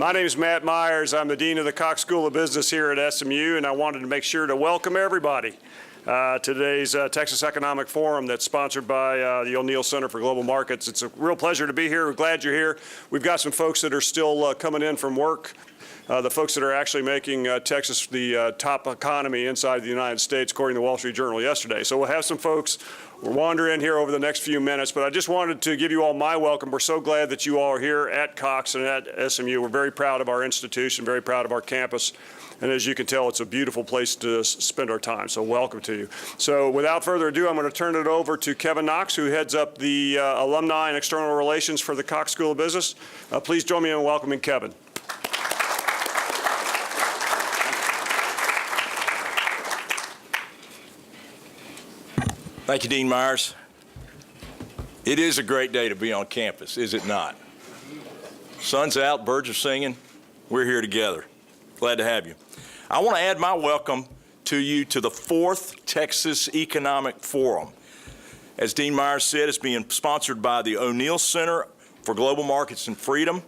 My name is Matt Myers. I'm the Dean of the Cox School of Business here at SMU, and I wanted to make sure to welcome everybody to today's Texas Economic Forum that's sponsored by the O'Neill Center for Global Markets. It's a real pleasure to be here. We're glad you're here. We've got some folks that are still coming in from work. The folks that are actually making Texas the top economy inside the United States, according to the Wall Street Journal yesterday. So we'll have some folks wander in here over the next few minutes, but I just wanted to give you all my welcome. We're so glad that you all are here at Cox and at SMU. We're very proud of our institution, very proud of our campus. And as you can tell, it's a beautiful place to spend our time, so welcome to you. So without further ado, I'm going to turn it over to Kevin Knox, who heads up the Alumni and External Relations for the Cox School of Business. Please join me in welcoming Kevin. Thank you, Dean Myers. It is a great day to be on campus, is it not? Sun's out, birds are singing. We're here together. Glad to have you. I want to add my welcome to you to the 4th Texas Economic Forum. As Dean Myers said, it's being sponsored by the O'Neill Center for Global Markets and Freedom,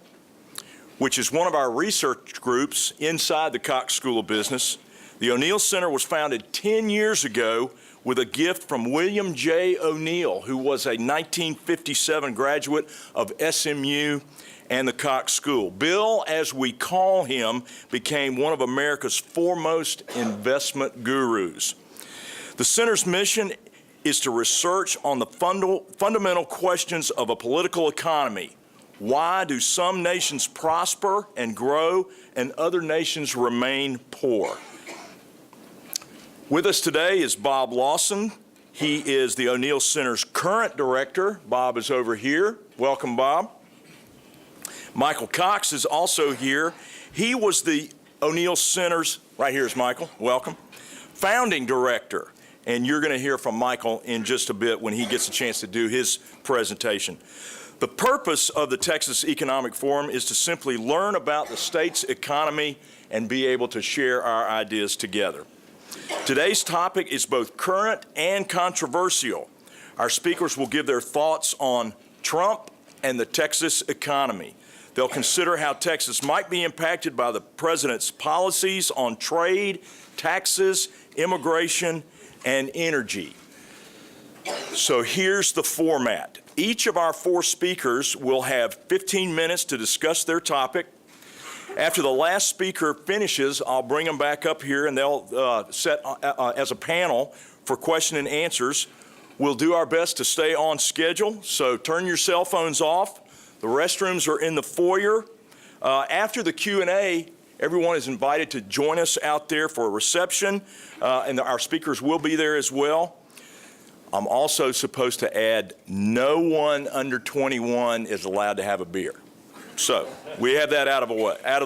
which is one of our research groups inside the Cox School of Business. The O'Neill Center was founded 10 years ago with a gift from William J. O'Neill, who was a 1957 graduate of SMU and the Cox School. Bill, as we call him, became one of America's foremost investment gurus. The center's mission is to research on the fundamental questions of a political economy. Why do some nations prosper and grow and other nations remain poor? With us today is Bob Lawson. He is the O'Neill Center's current director. Bob is over here. Welcome, Bob. Michael Cox is also here. He was the O'Neill Center's, right here is Michael, welcome, founding director. And you're going to hear from Michael in just a bit when he gets a chance to do his presentation. The purpose of the Texas Economic Forum is to simply learn about the state's economy and be able to share our ideas together. Today's topic is both current and controversial. Our speakers will give their thoughts on Trump and the Texas economy. They'll consider how Texas might be impacted by the president's policies on trade, taxes, immigration, and energy. So here's the format. Each of our 4 speakers will have 15 minutes to discuss their topic. After the last speaker finishes, I'll bring them back up here and they'll set as a panel for question and answers. We'll do our best to stay on schedule, so turn your cell phones off. The restrooms are in the foyer. After the Q&A, everyone is invited to join us out there for a reception, and our speakers will be there as well. I'm also supposed to add, no one under 21 is allowed to have a beer. So we have that out of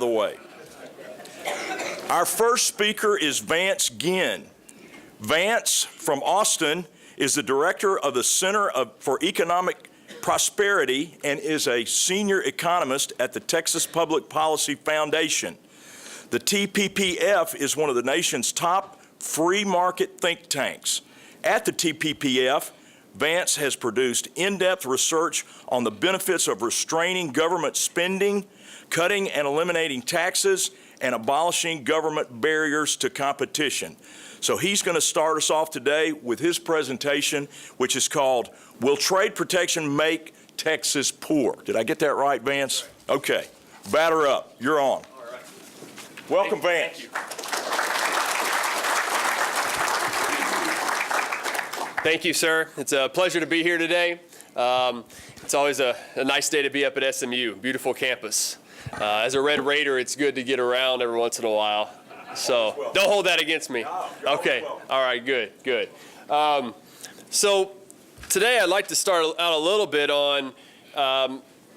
the way. Our first speaker is Vance Ginn. Vance, from Austin, is the director of the Center for Economic Prosperity and is a senior economist at the Texas Public Policy Foundation. The TPPF is one of the nation's top free market think tanks. At the TPPF, Vance has produced in-depth research on the benefits of restraining government spending, cutting and eliminating taxes, and abolishing government barriers to competition. So he's going to start us off today with his presentation, which is called, Will Trade Protection Make Texas Poor? Did I get that right, Vance? Okay. Batter up. You're on. All right. Welcome, Vance. Thank you. Thank you, sir. It's a pleasure to be here today. It's always a nice day to be up at SMU, beautiful campus. As a Red Raider, it's good to get around every once in a while. So don't hold that against me. Okay. All right, good. So today I'd like to start out a little bit on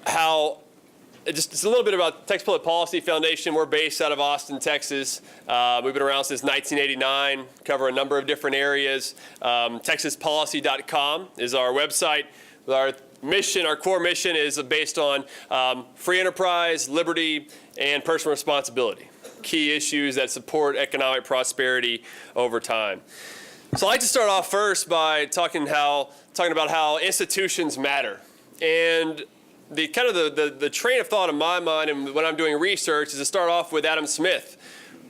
how just a little bit about Texas Public Policy Foundation. We're based out of Austin, Texas. We've been around since 1989, cover a number of different areas. TexasPolicy.com is our website. Our mission, our core mission is based on free enterprise, liberty, and personal responsibility. Key issues that support economic prosperity over time. So I'd like to start off first by talking about how institutions matter. And the kind of the train of thought in my mind and when I'm doing research is to start off with Adam Smith,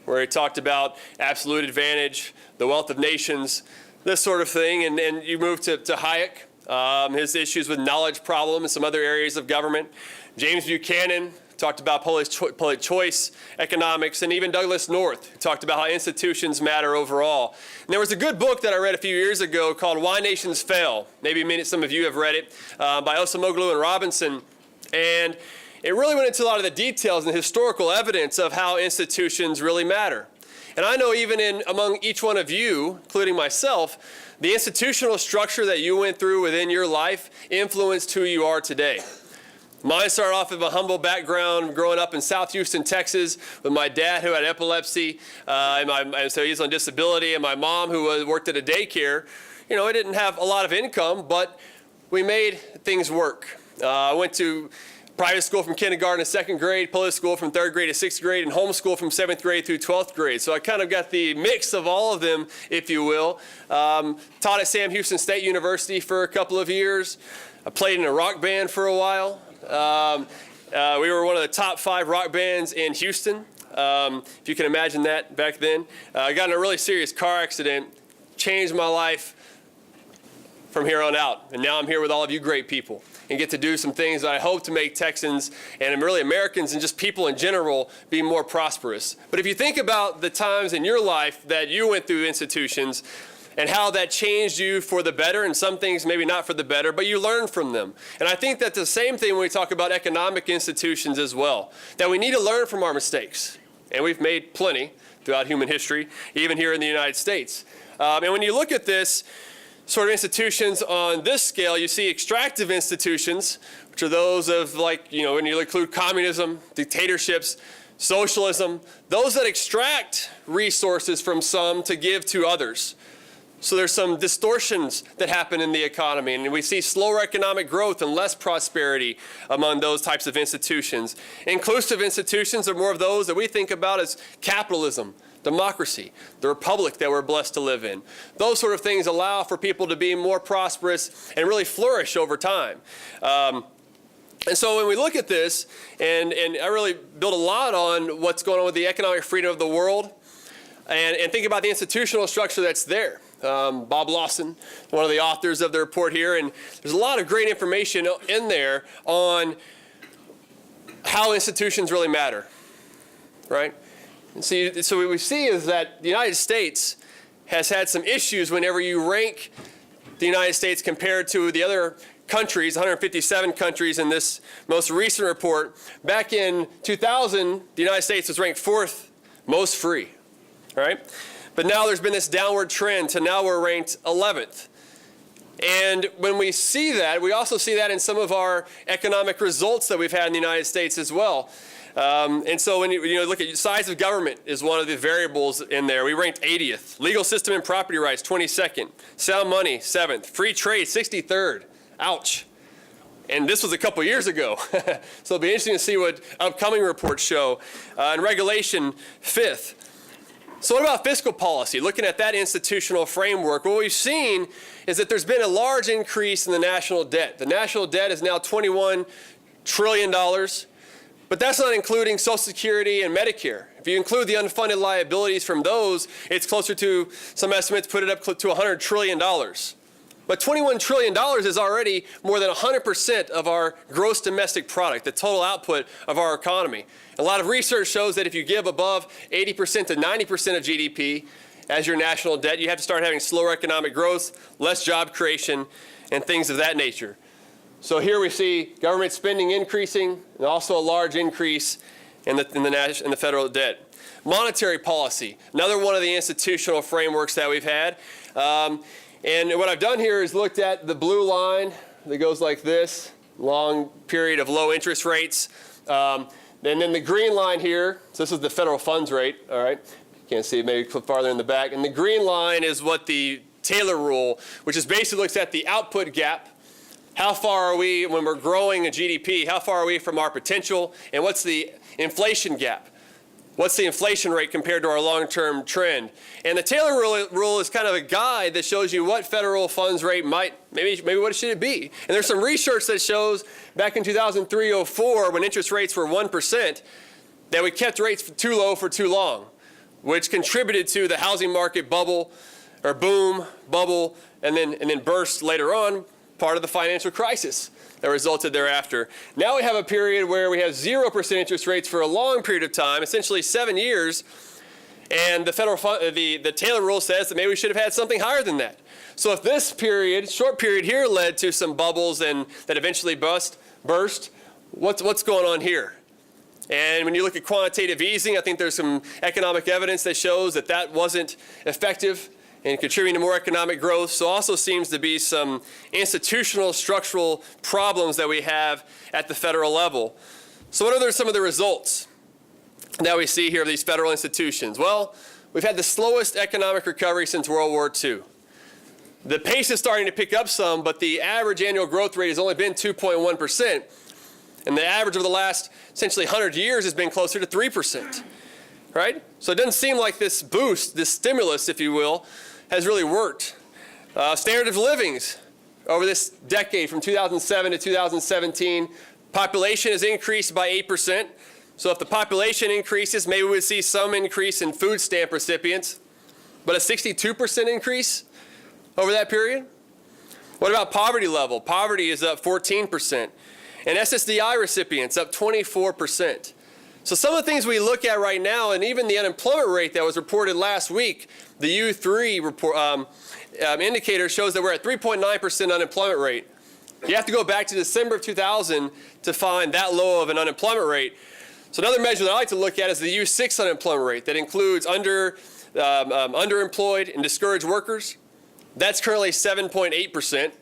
where he talked about absolute advantage, the wealth of nations, this sort of thing. And you move to Hayek, his issues with knowledge problem and some other areas of government. James Buchanan talked about public choice economics, and even Douglas North who talked about how institutions matter overall. And there was a good book that I read a few years ago called Why Nations Fail. Maybe some of you have read it, by Osamoglou and Robinson. And it really went into a lot of the details and the historical evidence of how institutions really matter. And I know even among each one of you, including myself, the institutional structure that you went through within your life influenced who you are today. Mine started off with a humble background growing up in South Houston, Texas, with my dad who had epilepsy, and so he's on disability, and my mom who worked at a daycare. You know, I didn't have a lot of income, but we made things work. I went to private school from kindergarten to second grade, public school from third grade to sixth grade, and homeschool from seventh grade through 12th grade. So I kind of got the mix of all of them, if you will. Taught at Sam Houston State University for a couple of years. I played in a rock band for a while. We were one of the top 5 rock bands in Houston, if you can imagine that back then. I got in a really serious car accident, changed my life from here on out. And now I'm here with all of you great people and get to do some things that I hope to make Texans and really Americans and just people in general be more prosperous. But if you think about the times in your life that you went through institutions, and how that changed you for the better, and some things maybe not for the better, but you learn from them. And I think that's the same thing when we talk about economic institutions as well, that we need to learn from our mistakes. And we've made plenty throughout human history, even here in the United States. And when you look at this sort of institutions on this scale, you see extractive institutions, which are those of like, you know, when you include communism, dictatorships, socialism, those that extract resources from some to give to others. So there's some distortions that happen in the economy, and we see slower economic growth and less prosperity among those types of institutions. Inclusive institutions are more of those that we think about as capitalism, democracy, the republic that we're blessed to live in. Those sort of things allow for people to be more prosperous and really flourish over time. And so when we look at this, and I really build a lot on what's going on with the economic freedom of the world, and think about the institutional structure that's there. Bob Lawson, one of the authors of the report here, and there's a lot of great information in there on how institutions really matter, right? And so what we see is that the United States has had some issues whenever you rank the United States compared to the other countries, 157 countries in this most recent report. Back in 2000, the United States was ranked 4th most free, right? But now there's been this downward trend to now we're ranked 11th. And when we see that, we also see that in some of our economic results that we've had in the United States as well. And so when you look at size of government is one of the variables in there. We ranked 80th. Legal system and property rights, 22nd. Sound money, 7th. Free trade, 63rd. Ouch. And this was a couple years ago. So it'll be interesting to see what upcoming reports show. And regulation, 5th. So what about fiscal policy? Looking at that institutional framework, what we've seen is that there's been a large increase in the national debt. The national debt is now $21 trillion, but that's not including Social Security and Medicare. If you include the unfunded liabilities from those, it's closer to, some estimates put it up to $100 trillion. But $21 trillion is already more than 100% of our gross domestic product, the total output of our economy. A lot of research shows that if you give above 80% to 90% of GDP as your national debt, you have to start having slower economic growth, less job creation, and things of that nature. So here we see government spending increasing, and also a large increase in the federal debt. Monetary policy, another one of the institutional frameworks that we've had. And what I've done here is looked at the blue line that goes like this, long period of low interest rates. And then the green line here, so this is the federal funds rate, all right? Can't see it, maybe click farther in the back. And the green line is what the Taylor rule, which is basically looks at the output gap. How far are we, when we're growing a GDP, how far are we from our potential? And what's the inflation gap? What's the inflation rate compared to our long-term trend? And the Taylor rule is kind of a guide that shows you what federal funds rate maybe what should it be. And there's some research that shows back in 2003-04, when interest rates were 1%, that we kept rates too low for too long, which contributed to the housing market bubble, or boom, bubble, and then burst later on, part of the financial crisis that resulted thereafter. Now we have a period where we have 0% interest rates for a long period of time, essentially 7 years, and the Taylor rule says that maybe we should have had something higher than that. So if this period, short period here, led to some bubbles and that eventually burst, what's going on here? And when you look at quantitative easing, I think there's some economic evidence that shows that that wasn't effective in contributing to more economic growth. So also seems to be some institutional structural problems that we have at the federal level. So what are some of the results that we see here of these federal institutions? Well, we've had the slowest economic recovery since World War II. The pace is starting to pick up some, but the average annual growth rate has only been 2.1%. And the average of the last essentially 100 years has been closer to 3%, right? So it doesn't seem like this boost, this stimulus, if you will, has really worked. Standard of livings over this decade from 2007 to 2017, population has increased by 8%. So if the population increases, maybe we would see some increase in food stamp recipients, but a 62% increase over that period? What about poverty level? Poverty is up 14%. And SSDI recipients up 24%. So some of the things we look at right now, and even the unemployment rate that was reported last week, the U3 report, indicator shows that we're at 3.9% unemployment rate. You have to go back to December of 2000 to find that low of an unemployment rate. So another measure that I like to look at is the U6 unemployment rate that includes underemployed and discouraged workers. That's currently 7.8%.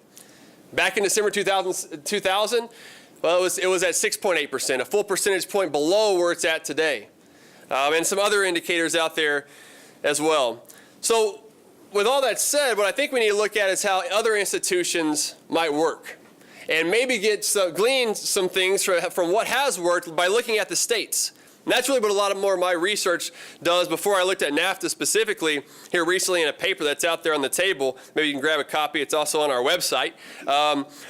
Back in December 2000, well, it was at 6.8%, a full percentage point below where it's at today. And some other indicators out there as well. So with all that said, what I think we need to look at is how other institutions might work, and maybe glean some things from what has worked by looking at the states. And that's really what a lot more of my research does. Before I looked at NAFTA specifically here recently in a paper that's out there on the table. Maybe you can grab a copy. It's also on our website.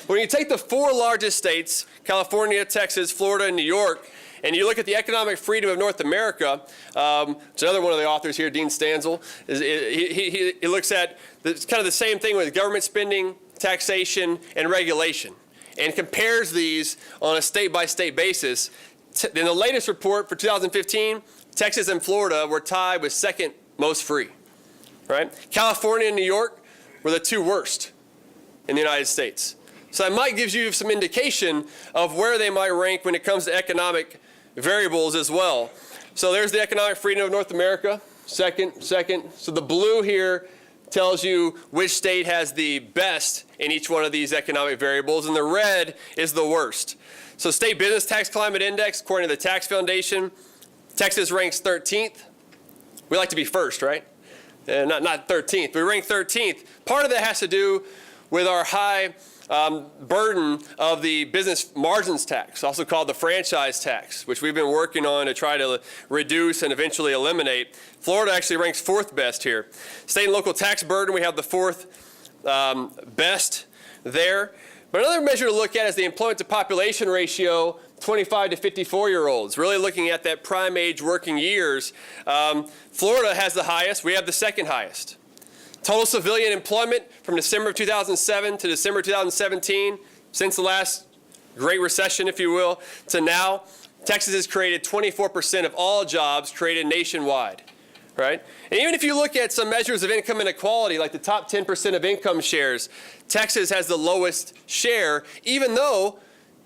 When you take the 4 largest states, California, Texas, Florida, and New York, and you look at the economic freedom of North America, which another one of the authors here, Dean Stanzel, he looks at kind of the same thing with government spending, taxation, and regulation, and compares these on a state-by-state basis. In the latest report for 2015, Texas and Florida were tied with second most free, right? California and New York were the 2 worst in the United States. So that might give you some indication of where they might rank when it comes to economic variables as well. So there's the economic freedom of North America, second. So the blue here tells you which state has the best in each one of these economic variables, and the red is the worst. So State Business Tax Climate Index, according to the Tax Foundation, Texas ranks 13th. We like to be first, right? Not 13th. We rank 13th. Part of that has to do with our high burden of the business margins tax, also called the franchise tax, which we've been working on to try to reduce and eventually eliminate. Florida actually ranks 4th best here. State and local tax burden, we have the 4th best there. But another measure to look at is the employment to population ratio, 25 to 54-year-olds, really looking at that prime age working years. Florida has the highest. We have the 2nd highest. Total civilian employment from December of 2007 to December 2017, since the last Great Recession, if you will, to now, Texas has created 24% of all jobs created nationwide, right? And even if you look at some measures of income inequality, like the top 10% of income shares, Texas has the lowest share, even though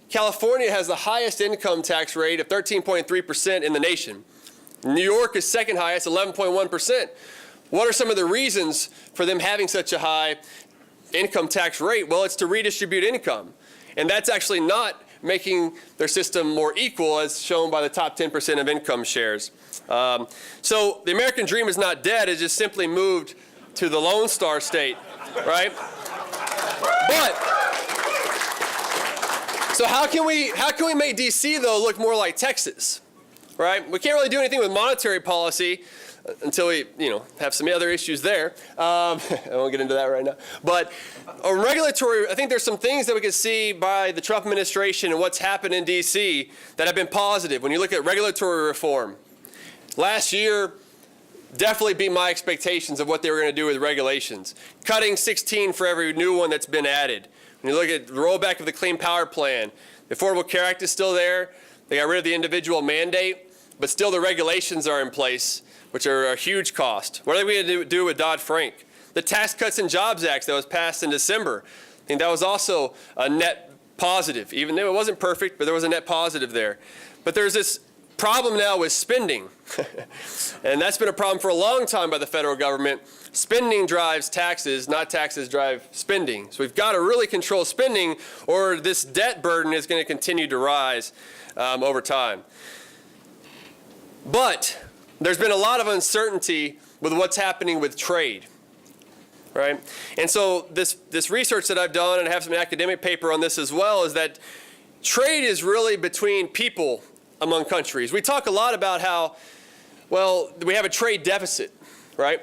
California has the highest income tax rate of 13.3% in the nation. New York is 2nd highest, 11.1%. What are some of the reasons for them having such a high income tax rate? Well, it's to redistribute income. And that's actually not making their system more equal, as shown by the top 10% of income shares. So the American dream is not dead. It just simply moved to the Lone Star State, right? But, so how can we make D.C., though, look more like Texas? right? We can't really do anything with monetary policy until we, have some other issues there. I won't get into that right now. But on regulatory, I think there's some things that we can see by the Trump administration and what's happened in D.C. that have been positive. When you look at regulatory reform, last year definitely beat my expectations of what they were going to do with regulations. Cutting 16 for every new one that's been added. When you look at the rollback of the Clean Power Plan, the Affordable Care Act is still there. They got rid of the individual mandate, but still the regulations are in place, which are a huge cost. What are we going to do with Dodd-Frank? The Tax Cuts and Jobs Act that was passed in December, I think that was also a net positive, even though it wasn't perfect, but there was a net positive there. But there's this problem now with spending, and that's been a problem for a long time by the federal government. Spending drives taxes, not taxes drive spending. So we've got to really control spending, or this debt burden is going to continue to rise over time. But there's been a lot of uncertainty with what's happening with trade, right? And so this research that I've done, and I have some academic paper on this as well, is that trade is really between people among countries. We talk a lot about how, well, we have a trade deficit, right?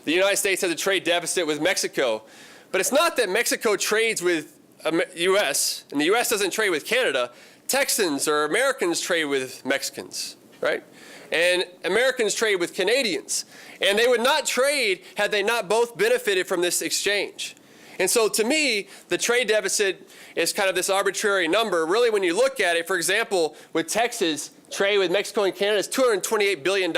The United States has a trade deficit with Mexico, but it's not that Mexico trades with U.S., and the U.S. doesn't trade with Canada. Texans or Americans trade with Mexicans, right? And Americans trade with Canadians. And they would not trade had they not both benefited from this exchange. And so to me, the trade deficit is kind of this arbitrary number. Really, when you look at it, for example, with Texas, trade with Mexico and Canada is $228 billion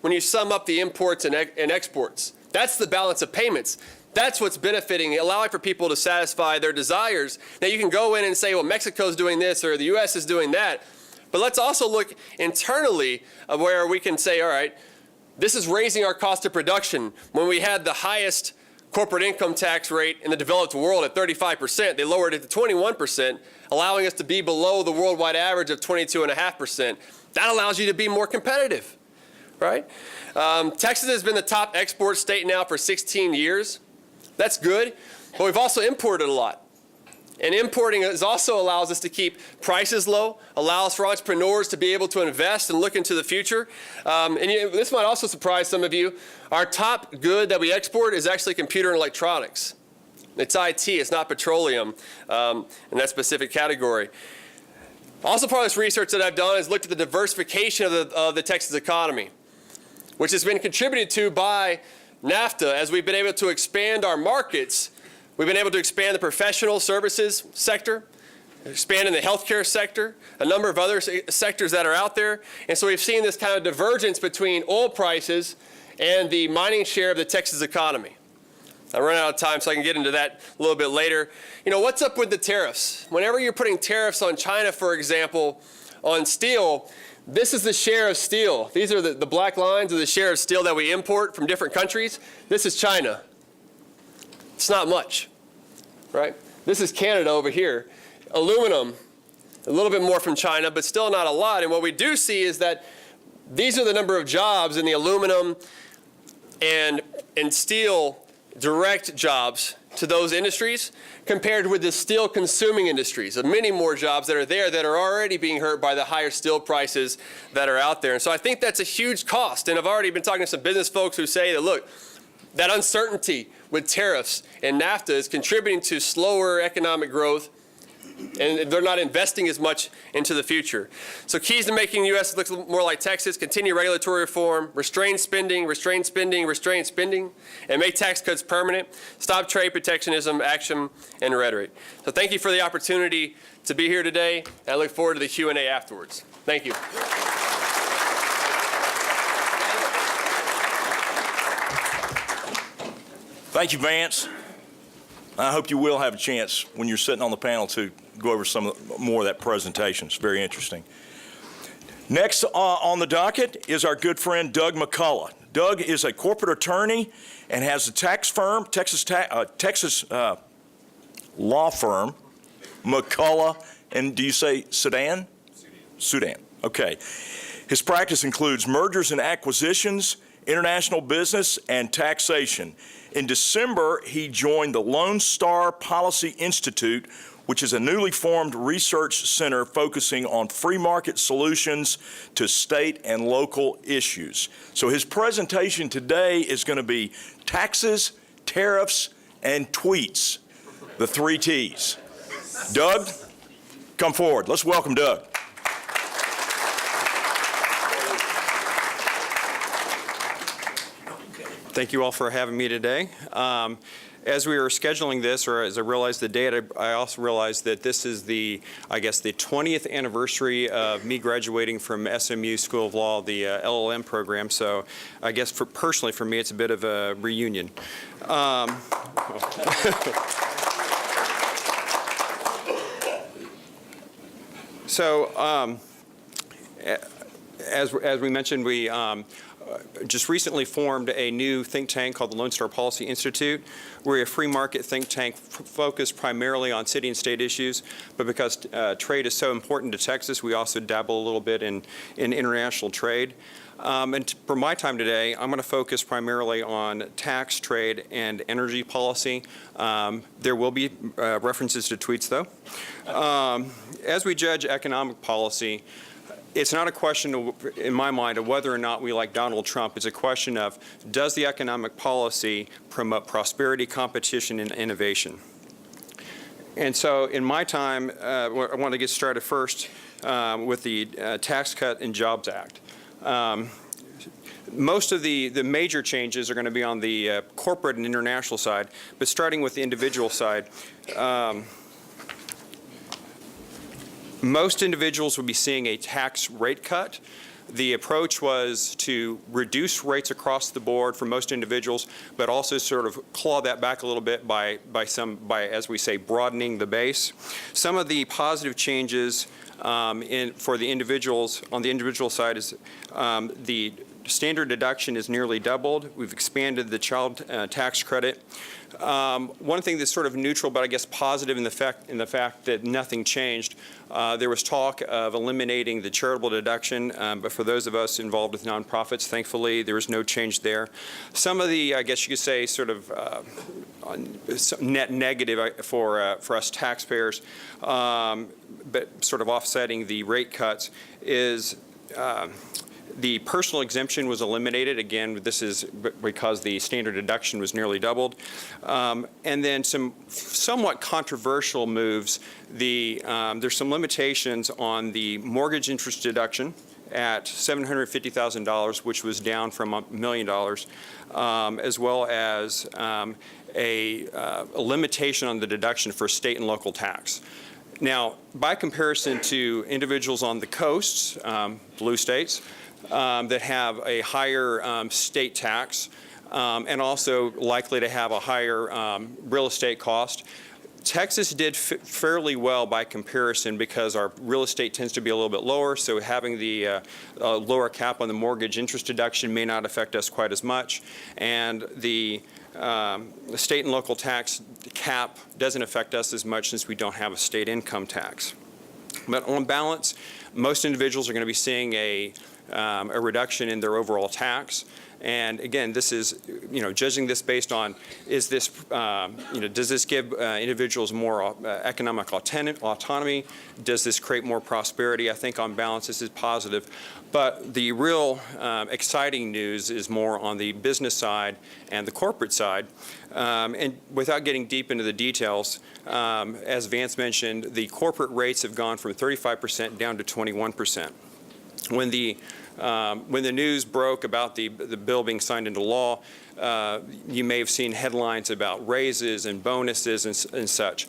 when you sum up the imports and exports. That's the balance of payments. That's what's benefiting, allowing for people to satisfy their desires. Now, you can go in and say, well, Mexico's doing this or the U.S. is doing that. But let's also look internally where we can say, all right, this is raising our cost of production. When we had the highest corporate income tax rate in the developed world at 35%, they lowered it to 21%, allowing us to be below the worldwide average of 22.5%. That allows you to be more competitive, right? Texas has been the top export state now for 16 years. That's good, but we've also imported a lot. And importing also allows us to keep prices low, allows for entrepreneurs to be able to invest and look into the future. This might also surprise some of you. Our top good that we export is actually computer and electronics. It's IT, it's not petroleum in that specific category. Also part of this research that I've done is looked at the diversification of the Texas economy, which has been contributed to by NAFTA. As we've been able to expand our markets, we've been able to expand the professional services sector, expand in the healthcare sector, a number of other sectors that are out there. And so we've seen this kind of divergence between oil prices and the mining share of the Texas economy. I run out of time, so I can get into that a little bit later. What's up with the tariffs? Whenever you're putting tariffs on China, for example, on steel, this is the share of steel. These are the black lines of the share of steel that we import from different countries. This is China. It's not much, right? This is Canada over here. Aluminum, a little bit more from China, but still not a lot. And what we do see is that these are the number of jobs in the aluminum and steel direct jobs to those industries compared with the steel consuming industries. Many more jobs that are there that are already being hurt by the higher steel prices that are out there. And so I think that's a huge cost. And I've already been talking to some business folks who say that, look, that uncertainty with tariffs and NAFTA is contributing to slower economic growth, and they're not investing as much into the future. So keys to making the U.S. look more like Texas: continue regulatory reform, restrain spending, and make tax cuts permanent, stop trade protectionism, action, and rhetoric. So thank you for the opportunity to be here today, and I look forward to the Q&A afterwards. Thank you. Thank you, Vance. I hope you will have a chance when you're sitting on the panel to go over some more of that presentation. It's very interesting. Next on the docket is our good friend Doug McCullough. Doug is a corporate attorney and has a tax firm, Texas law firm, McCullough, and do you say Sudan? Sudan. Okay. His practice includes mergers and acquisitions, international business, and taxation. In December, he joined the Lone Star Policy Institute, which is a newly formed research center focusing on free market solutions to state and local issues. So his presentation today is going to be taxes, tariffs, and tweets, the 3 T's. Doug, come forward. Let's welcome Doug. Thank you all for having me today. As we were scheduling this, or as I realized the date, I also realized that this is the 20th anniversary of me graduating from SMU School of Law, the LLM program. So I guess personally for me, it's a bit of a reunion. As we mentioned, we just recently formed a new think tank called the Lone Star Policy Institute. We're a free market think tank focused primarily on city and state issues, but because trade is so important to Texas, we also dabble a little bit in international trade. For my time today, I'm going to focus primarily on tax, trade, and energy policy. There will be references to tweets, though. As we judge economic policy, it's not a question, in my mind, of whether or not we like Donald Trump. It's a question of, does the economic policy promote prosperity, competition, and innovation? And so in my time, I want to get started first with the Tax Cut and Jobs Act. Most of the major changes are going to be on the corporate and international side, but starting with the individual side, most individuals will be seeing a tax rate cut. The approach was to reduce rates across the board for most individuals, but also sort of claw that back a little bit by, as we say, broadening the base. Some of the positive changes for the individuals, on the individual side, is the standard deduction is nearly doubled. We've expanded the child tax credit. One thing that's sort of neutral, but I guess positive in the fact that nothing changed, there was talk of eliminating the charitable deduction, but for those of us involved with nonprofits, thankfully, there was no change there. Some of the, I guess you could say, sort of net negative for us taxpayers, but sort of offsetting the rate cuts, is the personal exemption was eliminated. Again, this is because the standard deduction was nearly doubled. And then some somewhat controversial moves. There's some limitations on the mortgage interest deduction at $750,000, which was down from $1 million, as well as a limitation on the deduction for state and local tax. Now, by comparison to individuals on the coasts, blue states, that have a higher state tax and also likely to have a higher real estate cost, Texas did fairly well by comparison because our real estate tends to be a little bit lower, so having the lower cap on the mortgage interest deduction may not affect us quite as much. And the state and local tax cap doesn't affect us as much since we don't have a state income tax. But on balance, most individuals are going to be seeing a reduction in their overall tax. And again, this is, judging this based on, is this, does this give individuals more economic autonomy? Does this create more prosperity? I think on balance, this is positive. But the real exciting news is more on the business side and the corporate side. And without getting deep into the details, as Vance mentioned, the corporate rates have gone from 35% down to 21%. When the news broke about the bill being signed into law, you may have seen headlines about raises and bonuses and such.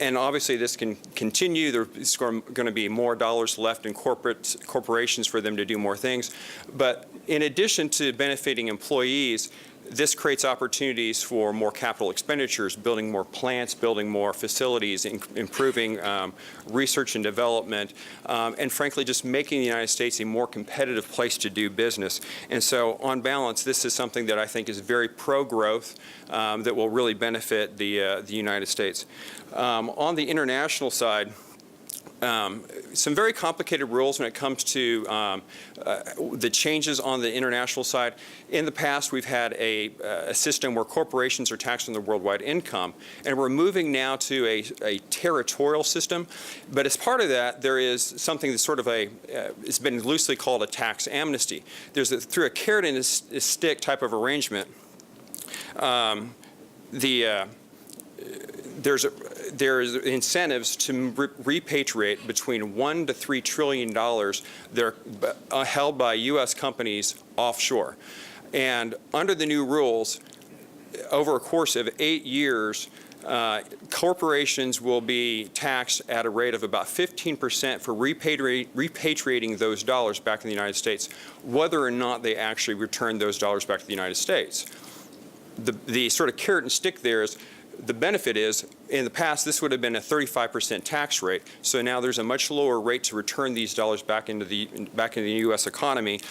And obviously this can continue. There's going to be more dollars left in corporations for them to do more things. But in addition to benefiting employees, this creates opportunities for more capital expenditures, building more plants, building more facilities, improving research and development, and frankly, just making the United States a more competitive place to do business. And so, on balance, this is something that I think is very pro-growth that will really benefit the United States. On the international side, some very complicated rules when it comes to the changes on the international side. In the past, we've had a system where corporations are taxed on their worldwide income, and we're moving now to a territorial system. But as part of that, there is something that's sort of it's been loosely called a tax amnesty. Through a carrot and a stick type of arrangement, there's incentives to repatriate between $1 to $3 trillion that are held by U.S. companies offshore. And under the new rules, over a course of 8 years, corporations will be taxed at a rate of about 15% for repatriating those dollars back in the United States, whether or not they actually return those dollars back to the United States. The sort of carrot and stick there is, the benefit is, in the past, this would have been a 35% tax rate. So now there's a much lower rate to return these dollars back into the U.S. economy.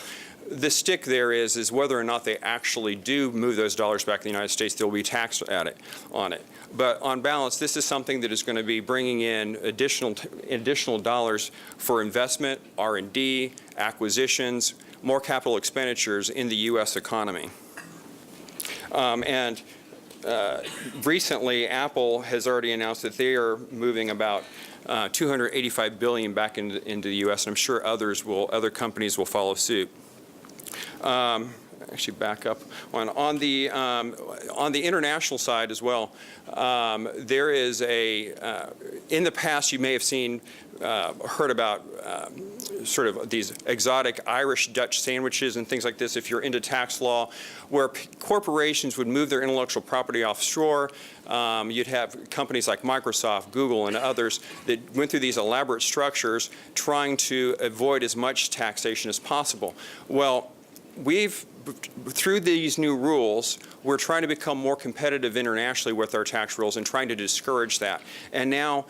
The stick there is whether or not they actually do move those dollars back to the United States, they'll be taxed on it. But on balance, this is something that is going to be bringing in additional dollars for investment, R&D, acquisitions, more capital expenditures in the U.S. economy. Recently, Apple has already announced that they are moving about $285 billion back into the U.S., and I'm sure other companies will follow suit. Actually, back up on the international side as well. There is in the past, you may have heard about sort of these exotic Irish-Dutch sandwiches and things like this, if you're into tax law, where corporations would move their intellectual property offshore. You'd have companies like Microsoft, Google, and others that went through these elaborate structures trying to avoid as much taxation as possible. Well, through these new rules, we're trying to become more competitive internationally with our tax rules and trying to discourage that. And now,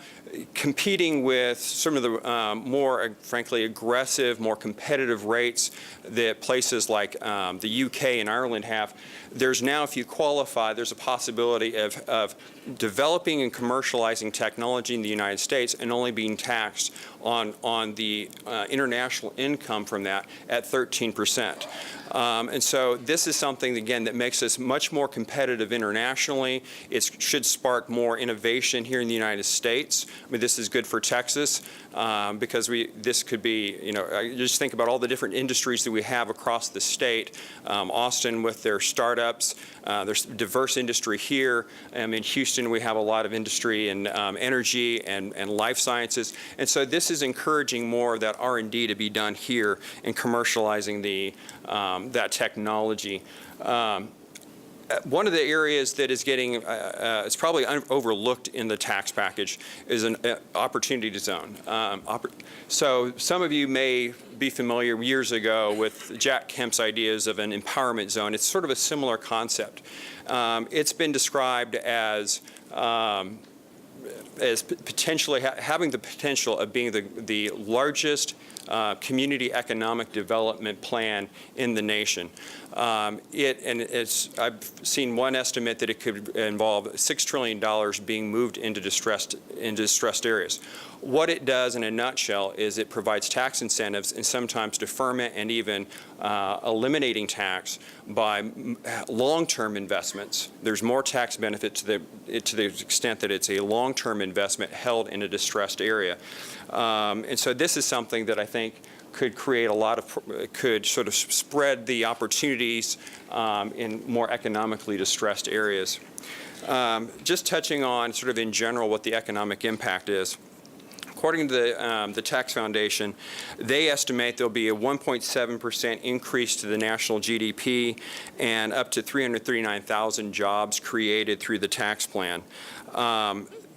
competing with some of the more, frankly, aggressive, more competitive rates that places like the UK and Ireland have, there's now, if you qualify, there's a possibility of developing and commercializing technology in the United States and only being taxed on the international income from that at 13%. And so this is something, again, that makes us much more competitive internationally. It should spark more innovation here in the United States. I mean, this is good for Texas because this could be, just think about all the different industries that we have across the state. Austin with their startups, there's diverse industry here. In Houston, we have a lot of industry in energy and life sciences. And so this is encouraging more of that R&D to be done here in commercializing that technology. One of the areas that is getting, it's probably overlooked in the tax package, is an opportunity zone. So some of you may be familiar years ago with Jack Kemp's ideas of an empowerment zone. It's sort of a similar concept. It's been described as potentially having the potential of being the largest community economic development plan in the nation. I've seen one estimate that it could involve $6 trillion being moved into distressed areas. What it does in a nutshell is it provides tax incentives and sometimes deferment and even eliminating tax by long-term investments. There's more tax benefit to the extent that it's a long-term investment held in a distressed area. And so this is something that I think could create could sort of spread the opportunities in more economically distressed areas. Just touching on sort of in general what the economic impact is. According to the Tax Foundation, they estimate there'll be a 1.7% increase to the national GDP and up to 339,000 jobs created through the tax plan.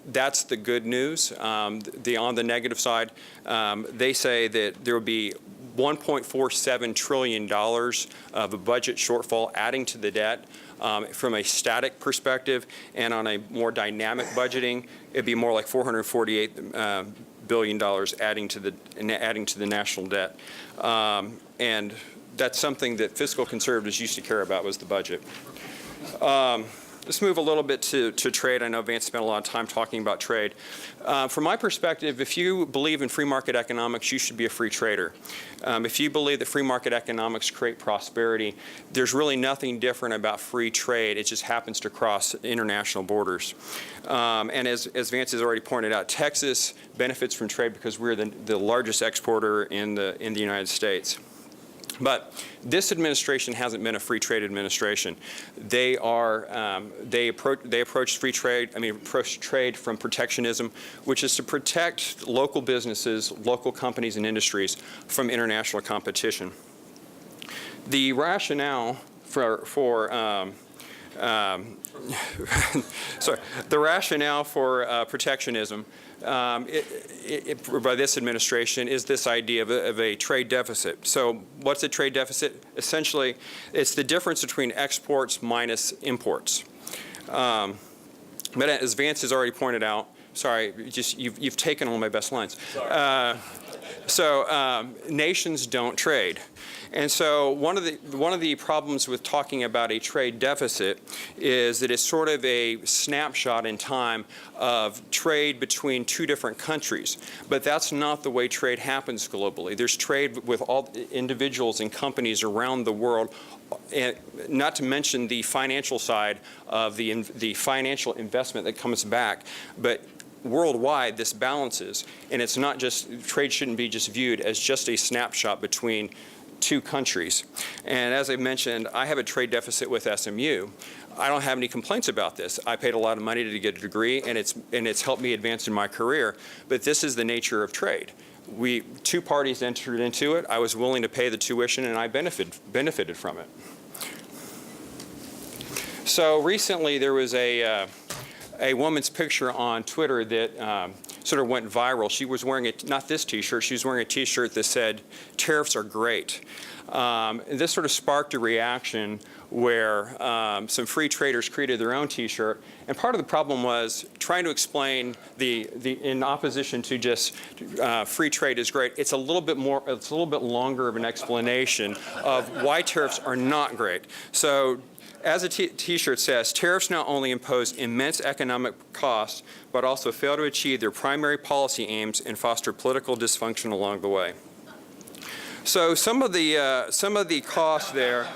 That's the good news. On the negative side, they say that there will be $1.47 trillion of a budget shortfall adding to the debt. From a static perspective, and on a more dynamic budgeting, it'd be more like $448 billion adding to the national debt. And that's something that fiscal conservatives used to care about, was the budget. let's move a little bit to trade. I know Vance spent a lot of time talking about trade. From my perspective, if you believe in free market economics, you should be a free trader. If you believe that free market economics create prosperity, there's really nothing different about free trade. It just happens to cross international borders. And as Vance has already pointed out, Texas benefits from trade because we're the largest exporter in the United States. But this administration hasn't been a free trade administration. They approach free trade. Approach trade from protectionism, which is to protect local businesses, local companies, and industries from international competition. The rationale for the rationale for protectionism by this administration is this idea of a trade deficit. So what's a trade deficit? Essentially, it's the difference between exports minus imports. But as Vance has already pointed out, sorry, you've taken all my best lines. Nations don't trade. And so one of the problems with talking about a trade deficit is that it's sort of a snapshot in time of trade between two different countries. But that's not the way trade happens globally. There's trade with all individuals and companies around the world, and not to mention the financial side of the financial investment that comes back. But worldwide, this balances, and it's not just, trade shouldn't be just viewed as just a snapshot between two countries. And as I mentioned, I have a trade deficit with SMU. I don't have any complaints about this. I paid a lot of money to get a degree, and it's helped me advance in my career. But this is the nature of trade. Two parties entered into it. I was willing to pay the tuition, and I benefited from it. So recently, there was a woman's picture on Twitter that sort of went viral. She was wearing not this T-shirt. She was wearing a T-shirt that said, "Tariffs are great." And this sort of sparked a reaction where some free traders created their own T-shirt. And part of the problem was trying to explain in opposition to just free trade is great. It's a little bit longer of an explanation of why tariffs are not great. So, as a T-shirt says, tariffs not only impose immense economic costs, but also fail to achieve their primary policy aims and foster political dysfunction along the way. So some of the costs there.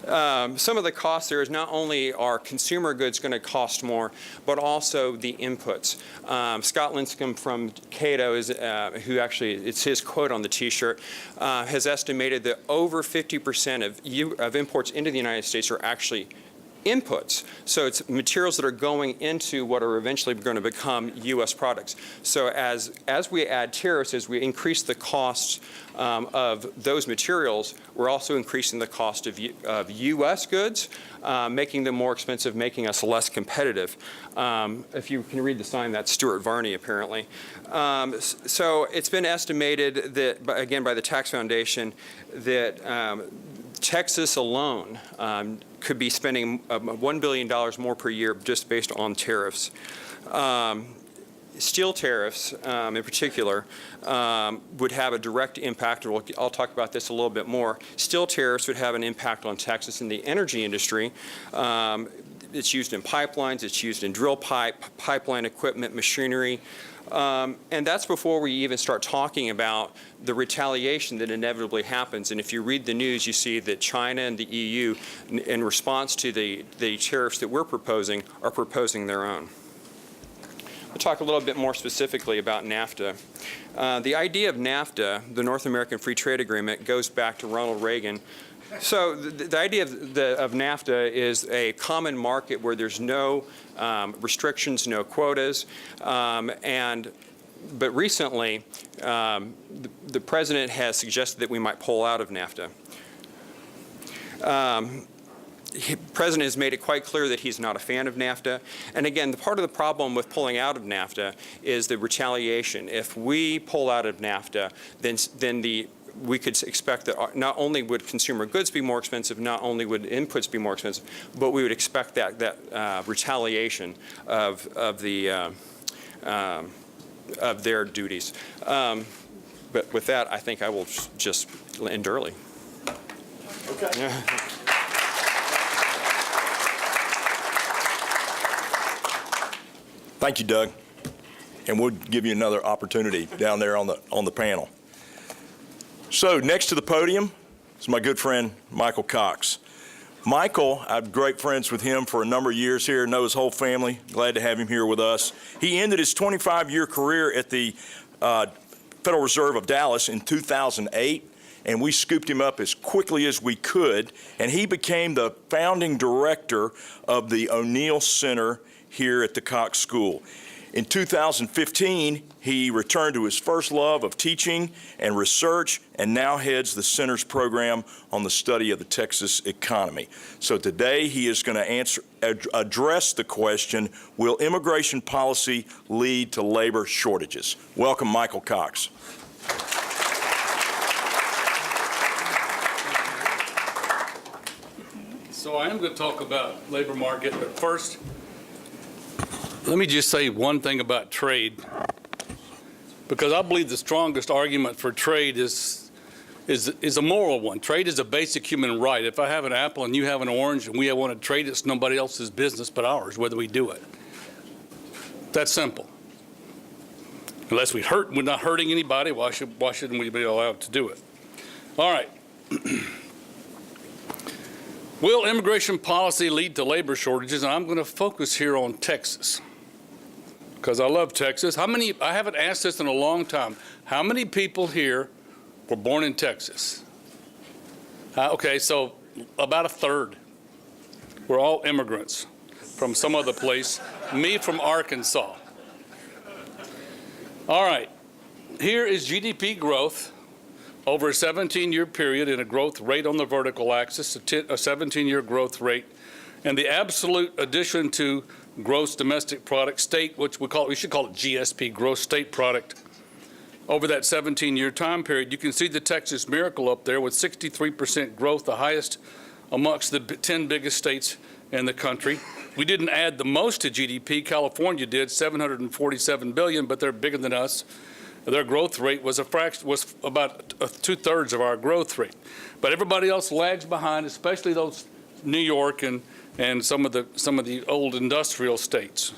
Some of the costs there is not only are consumer goods going to cost more, but also the inputs. Scott Linscomb from Cato, who actually, it's his quote on the T-shirt, has estimated that over 50% of imports into the United States are actually inputs. So it's materials that are going into what are eventually going to become U.S. products. So as we add tariffs, as we increase the costs of those materials, we're also increasing the cost of U.S. goods, making them more expensive, making us less competitive. If you can read the sign, that's Stuart Varney, apparently. So it's been estimated that, again, by the Tax Foundation, that Texas alone could be spending $1 billion more per year just based on tariffs. Steel tariffs, in particular, would have a direct impact. I'll talk about this a little bit more. Steel tariffs would have an impact on Texas in the energy industry. It's used in pipelines. It's used in drill pipeline equipment, machinery. And that's before we even start talking about the retaliation that inevitably happens. And if you read the news, you see that China and the EU, in response to the tariffs that we're proposing, are proposing their own. We'll talk a little bit more specifically about NAFTA. The idea of NAFTA, the North American Free Trade Agreement, goes back to Ronald Reagan. So the idea of NAFTA is a common market where there's no restrictions, no quotas, but recently the president has suggested that we might pull out of NAFTA. The president has made it quite clear that he's not a fan of NAFTA. And again, the part of the problem with pulling out of NAFTA is the retaliation. If we pull out of NAFTA, then we could expect that not only would consumer goods be more expensive, not only would inputs be more expensive, but we would expect that retaliation of their duties. But with that, I think I will just end early. Okay. Thank you, Doug. And we'll give you another opportunity down there on the panel. So next to the podium is my good friend, Michael Cox. Michael, I'm great friends with him for a number of years here, know his whole family. Glad to have him here with us. He ended his 25-year career at the Federal Reserve of Dallas in 2008, and we scooped him up as quickly as we could, and he became the founding director of the O'Neill Center here at the Cox School. In 2015, he returned to his first love of teaching and research and now heads the center's program on the study of the Texas economy. So today he is going to address the question, will immigration policy lead to labor shortages? Welcome, Michael Cox. So I am going to talk about labor market, but first, let me just say one thing about trade, because I believe the strongest argument for trade is a moral one. Trade is a basic human right. If I have an apple and you have an orange and we want to trade, it's nobody else's business but ours, whether we do it. That's simple. Unless we're not hurting anybody, why shouldn't we be allowed to do it? All right. Will immigration policy lead to labor shortages? And I'm going to focus here on Texas, because I love Texas. I haven't asked this in a long time. How many people here were born in Texas? Okay, so about a third. We're all immigrants from some other place. Me from Arkansas. All right, here is GDP growth over a 17-year period in a growth rate on the vertical axis, a 17-year growth rate, and the absolute addition to gross domestic product state, which we should call it GSP, gross state product, over that 17-year time period. You can see the Texas miracle up there with 63% growth, the highest amongst the 10 biggest states in the country. We didn't add the most to GDP. California did, $747 billion, but they're bigger than us. Their growth rate was about 2/3 of our growth rate. But everybody else lags behind, especially those New York and some of the old industrial states.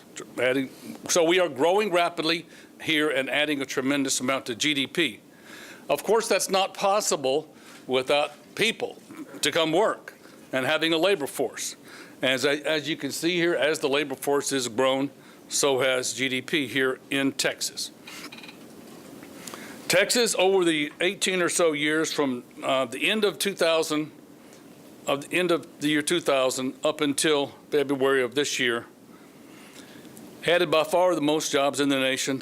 So we are growing rapidly here and adding a tremendous amount to GDP. Of course, that's not possible without people to come work and having a labor force. As you can see here, as the labor force has grown, so has GDP here in Texas. Texas, over the 18 or so years from the end of the year 2000 up until February of this year, added by far the most jobs in the nation,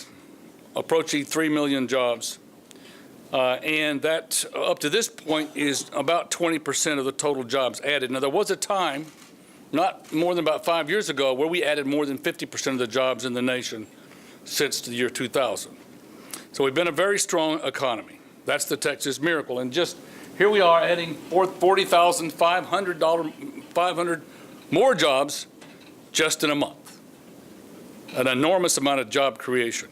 approaching 3 million jobs. And that, up to this point, is about 20% of the total jobs added. Now, there was a time, not more than about 5 years ago, where we added more than 50% of the jobs in the nation since the year 2000. So we've been a very strong economy. That's the Texas miracle. And just here we are adding 40,500 more jobs just in a month. An enormous amount of job creation.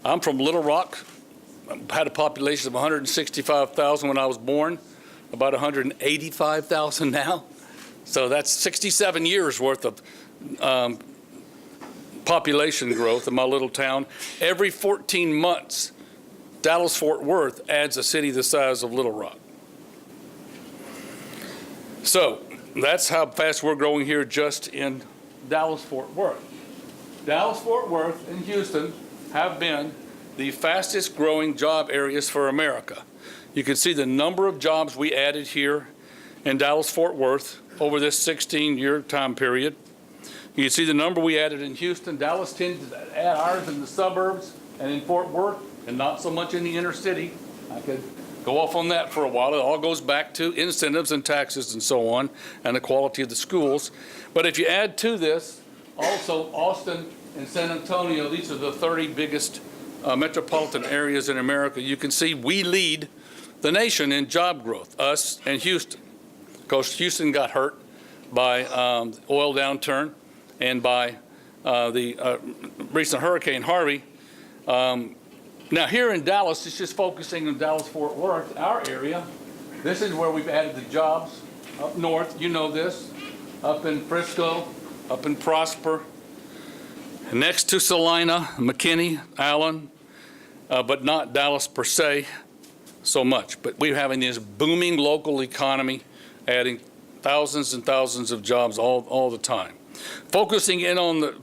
I'm from Little Rock. I had a population of 165,000 when I was born, about 185,000 now. So that's 67 years worth of population growth in my little town. Every 14 months, Dallas-Fort Worth adds a city the size of Little Rock. So that's how fast we're growing here just in Dallas-Fort Worth. Dallas-Fort Worth and Houston have been the fastest growing job areas for America. You can see the number of jobs we added here in Dallas-Fort Worth over this 16-year time period. You can see the number we added in Houston. Dallas tends to add ours in the suburbs and in Fort Worth, and not so much in the inner city. I could go off on that for a while. It all goes back to incentives and taxes and so on, and the quality of the schools. But if you add to this, also Austin and San Antonio, these are the 30 biggest metropolitan areas in America. You can see we lead the nation in job growth, us and Houston. Of course, Houston got hurt by oil downturn and by the recent Hurricane Harvey. Now here in Dallas, it's just focusing on Dallas-Fort Worth, our area. This is where we've added the jobs up north. You know this, up in Frisco, up in Prosper, next to Salina, McKinney, Allen, but not Dallas per se so much. But we're having this booming local economy, adding thousands and thousands of jobs all the time. Focusing in on the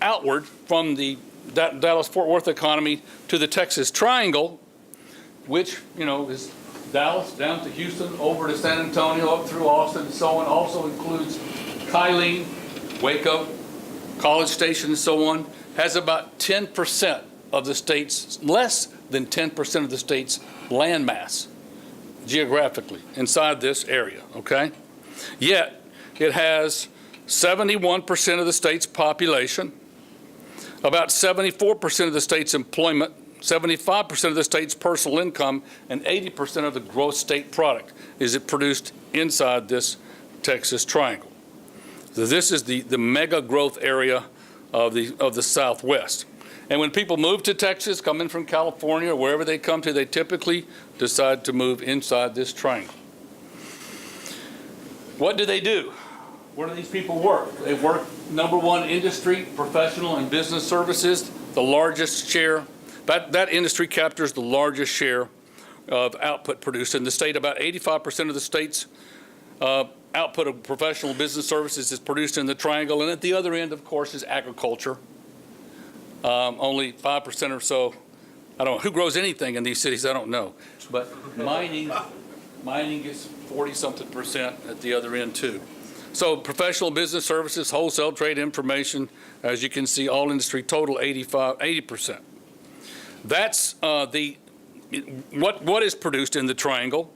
outward from the Dallas-Fort Worth economy to the Texas Triangle, which, you know, is Dallas down to Houston, over to San Antonio, up through Austin, and so on. Also includes Kylene, Waco, College Station, and so on. Has about 10% of the state's, less than 10% of the state's landmass geographically inside this area, okay? Yet, it has 71% of the state's population, about 74% of the state's employment, 75% of the state's personal income, and 80% of the gross state product is it produced inside this Texas Triangle. So this is the mega growth area of the Southwest. And when people move to Texas, come in from California or wherever they come to, they typically decide to move inside this triangle. What do they do? Where do these people work? They work, number one, industry, professional, and business services, the largest share. That industry captures the largest share of output produced in the state. About 85% of the state's output of professional business services is produced in the triangle. And at the other end, of course, is agriculture. Only 5% or so. I don't know who grows anything in these cities. I don't know, but mining gets 40-something% at the other end too. So professional business services, wholesale trade, information, as you can see, all industry total 80%. That's what is produced in the triangle.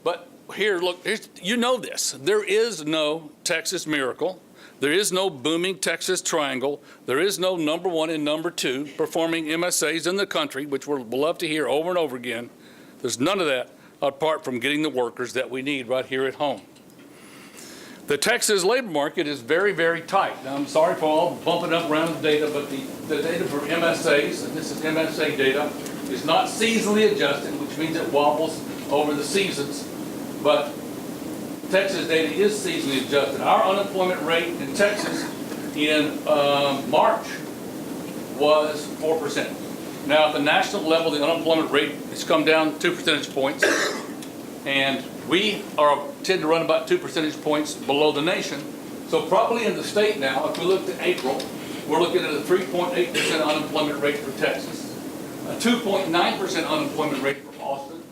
But here, look, you know this. There is no Texas Miracle. There is no booming Texas Triangle. There is no number one and number two performing MSAs in the country, which we'll love to hear over and over again. There's none of that apart from getting the workers that we need right here at home. The Texas labor market is very, very tight. Now, I'm sorry for all bumping up around the data, but the data for MSAs, and this is MSA data, is not seasonally adjusted, which means it wobbles over the seasons. But Texas data is seasonally adjusted. Our unemployment rate in Texas in March was 4%. Now, at the national level, the unemployment rate has come down 2 percentage points, and we tend to run about 2 percentage points below the nation. So probably in the state now, if we look to April, we're looking at a 3.8% unemployment rate for Texas, a 2.9% unemployment rate for Austin,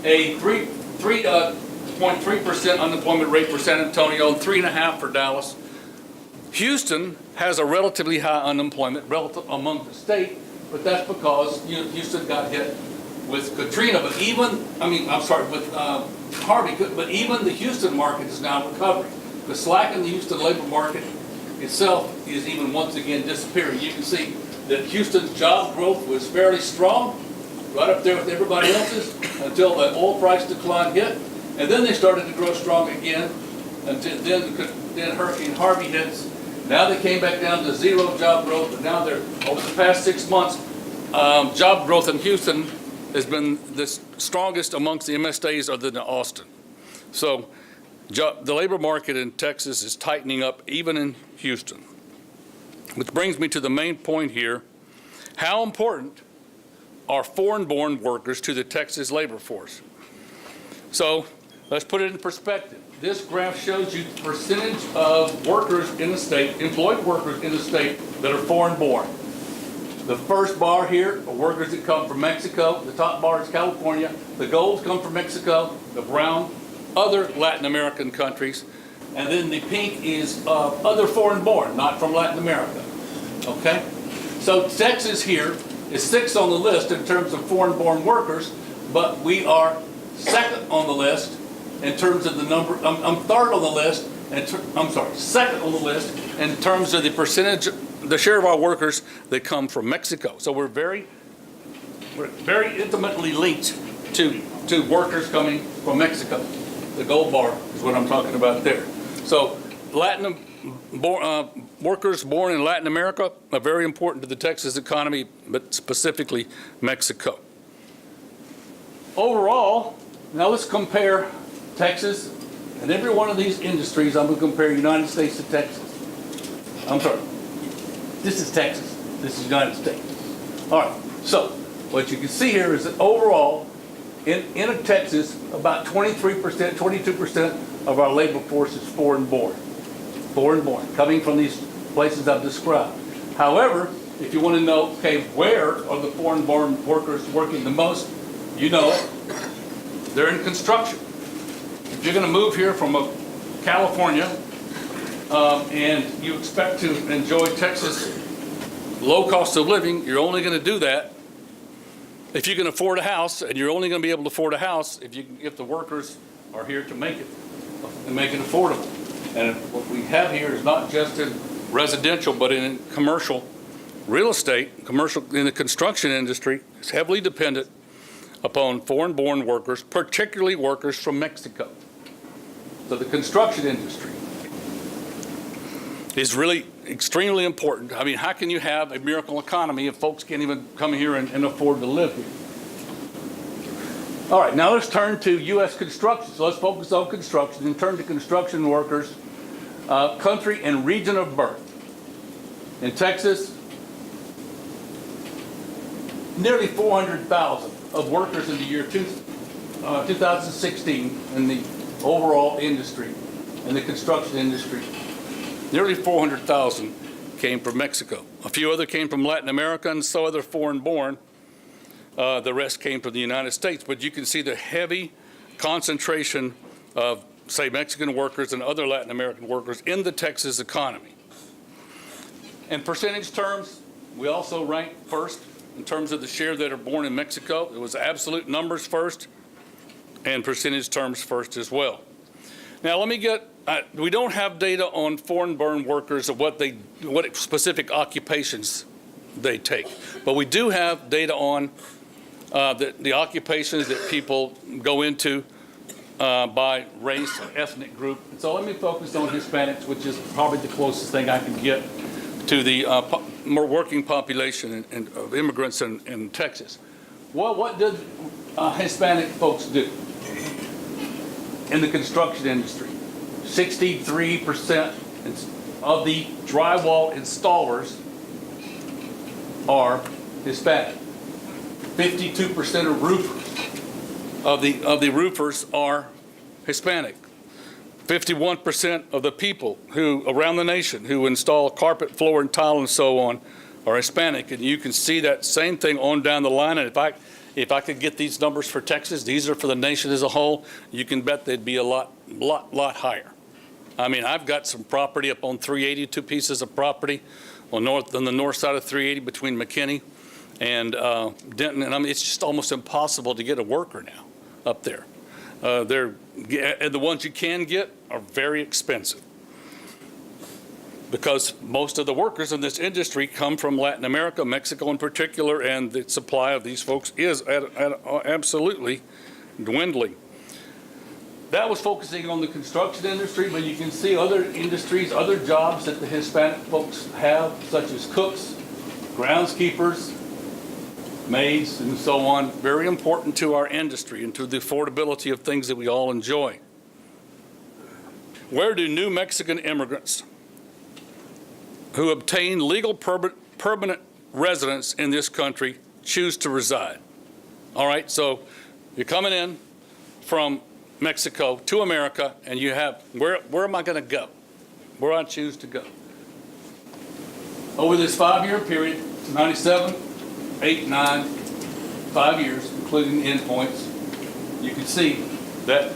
a 3.3% unemployment rate for San Antonio, and 3.5% for Dallas. Houston has a relatively high unemployment among the state, but that's because Houston got hit with Katrina. But with Harvey. But even the Houston market is now recovering. The slack in the Houston labor market itself is even once again disappearing. You can see that Houston's job growth was fairly strong, right up there with everybody else's, until the oil price decline hit. And then they started to grow strong again until then Hurricane Harvey hits. Now they came back down to zero job growth, but now they're, over the past 6 months, job growth in Houston has been the strongest amongst the MSAs other than Austin. So the labor market in Texas is tightening up even in Houston. Which brings me to the main point here. How important are foreign-born workers to the Texas labor force? So let's put it in perspective. This graph shows you the percentage of workers in the state, employed workers in the state, that are foreign-born. The first bar here are workers that come from Mexico. The top bar is California. The golds come from Mexico. The brown, other Latin American countries. And then the pink is other foreign-born, not from Latin America. Okay? So Texas here is 6th on the list in terms of foreign-born workers, but we are 2nd on the list in terms of the number. I'm 3rd on the list. Second on the list in terms of the percentage, the share of our workers that come from Mexico. So we're very intimately linked to workers coming from Mexico. The gold bar is what I'm talking about there. So workers born in Latin America are very important to the Texas economy, but specifically Mexico. Overall, now let's compare Texas and every one of these industries. I'm going to compare United States to Texas. I'm sorry. This is Texas. This is the United States. All right, so what you can see here is that overall, in Texas, about 23%, 22% of our labor force is foreign born, coming from these places I've described. However, if you want to know, okay, where are the foreign born workers working the most, you know it. They're in construction. If you're going to move here from California and you expect to enjoy Texas low cost of living, you're only going to do that if you can afford a house, and you're only going to be able to afford a house if the workers are here to make it and make it affordable. And what we have here is not just in residential, but in commercial real estate, commercial in the construction industry is heavily dependent upon foreign-born workers, particularly workers from Mexico. So the construction industry is really extremely important. I mean, how can you have a miracle economy if folks can't even come here and afford to live here? All right, now let's turn to U.S. construction. So let's focus on construction and turn to construction workers, country and region of birth. In Texas, nearly 400,000 of workers in the year 2016 in the overall industry, in the construction industry. Nearly 400,000 came from Mexico. A few other came from Latin America, and so other foreign-born. The rest came from the United States. But you can see the heavy concentration of, say, Mexican workers and other Latin American workers in the Texas economy. In percentage terms, we also rank first in terms of the share that are born in Mexico. It was absolute numbers first and percentage terms first as well. Now, let me get, we don't have data on foreign-born workers of what specific occupations they take. But we do have data on the occupations that people go into by race or ethnic group. So let me focus on Hispanics, which is probably the closest thing I can get to the more working population of immigrants in Texas. Well, what did Hispanic folks do in the construction industry? 63% of the drywall installers are Hispanic. 52% of roofers of the roofers are Hispanic. 51% of the people who around the nation who install carpet, floor, and tile and so on are Hispanic, and you can see that same thing on down the line. And if I could get these numbers for Texas, these are for the nation as a whole, you can bet they'd be a lot higher. I mean, I've got some property up on 380, 2 pieces of property on the north side of 380 between McKinney and Denton, and I mean, it's just almost impossible to get a worker now up there. And the ones you can get are very expensive because most of the workers in this industry come from Latin America, Mexico in particular, and the supply of these folks is absolutely dwindling. That was focusing on the construction industry, but you can see other industries, other jobs that the Hispanic folks have, such as cooks, groundskeepers, maids, and so on. Very important to our industry and to the affordability of things that we all enjoy. Where do new Mexican immigrants who obtain legal permanent residence in this country choose to reside? All right, so you're coming in from Mexico to America, and you have, where am I going to go? Where I choose to go? Over this 5-year period, 97, 8, 9, 5 years, including the endpoints, you can see that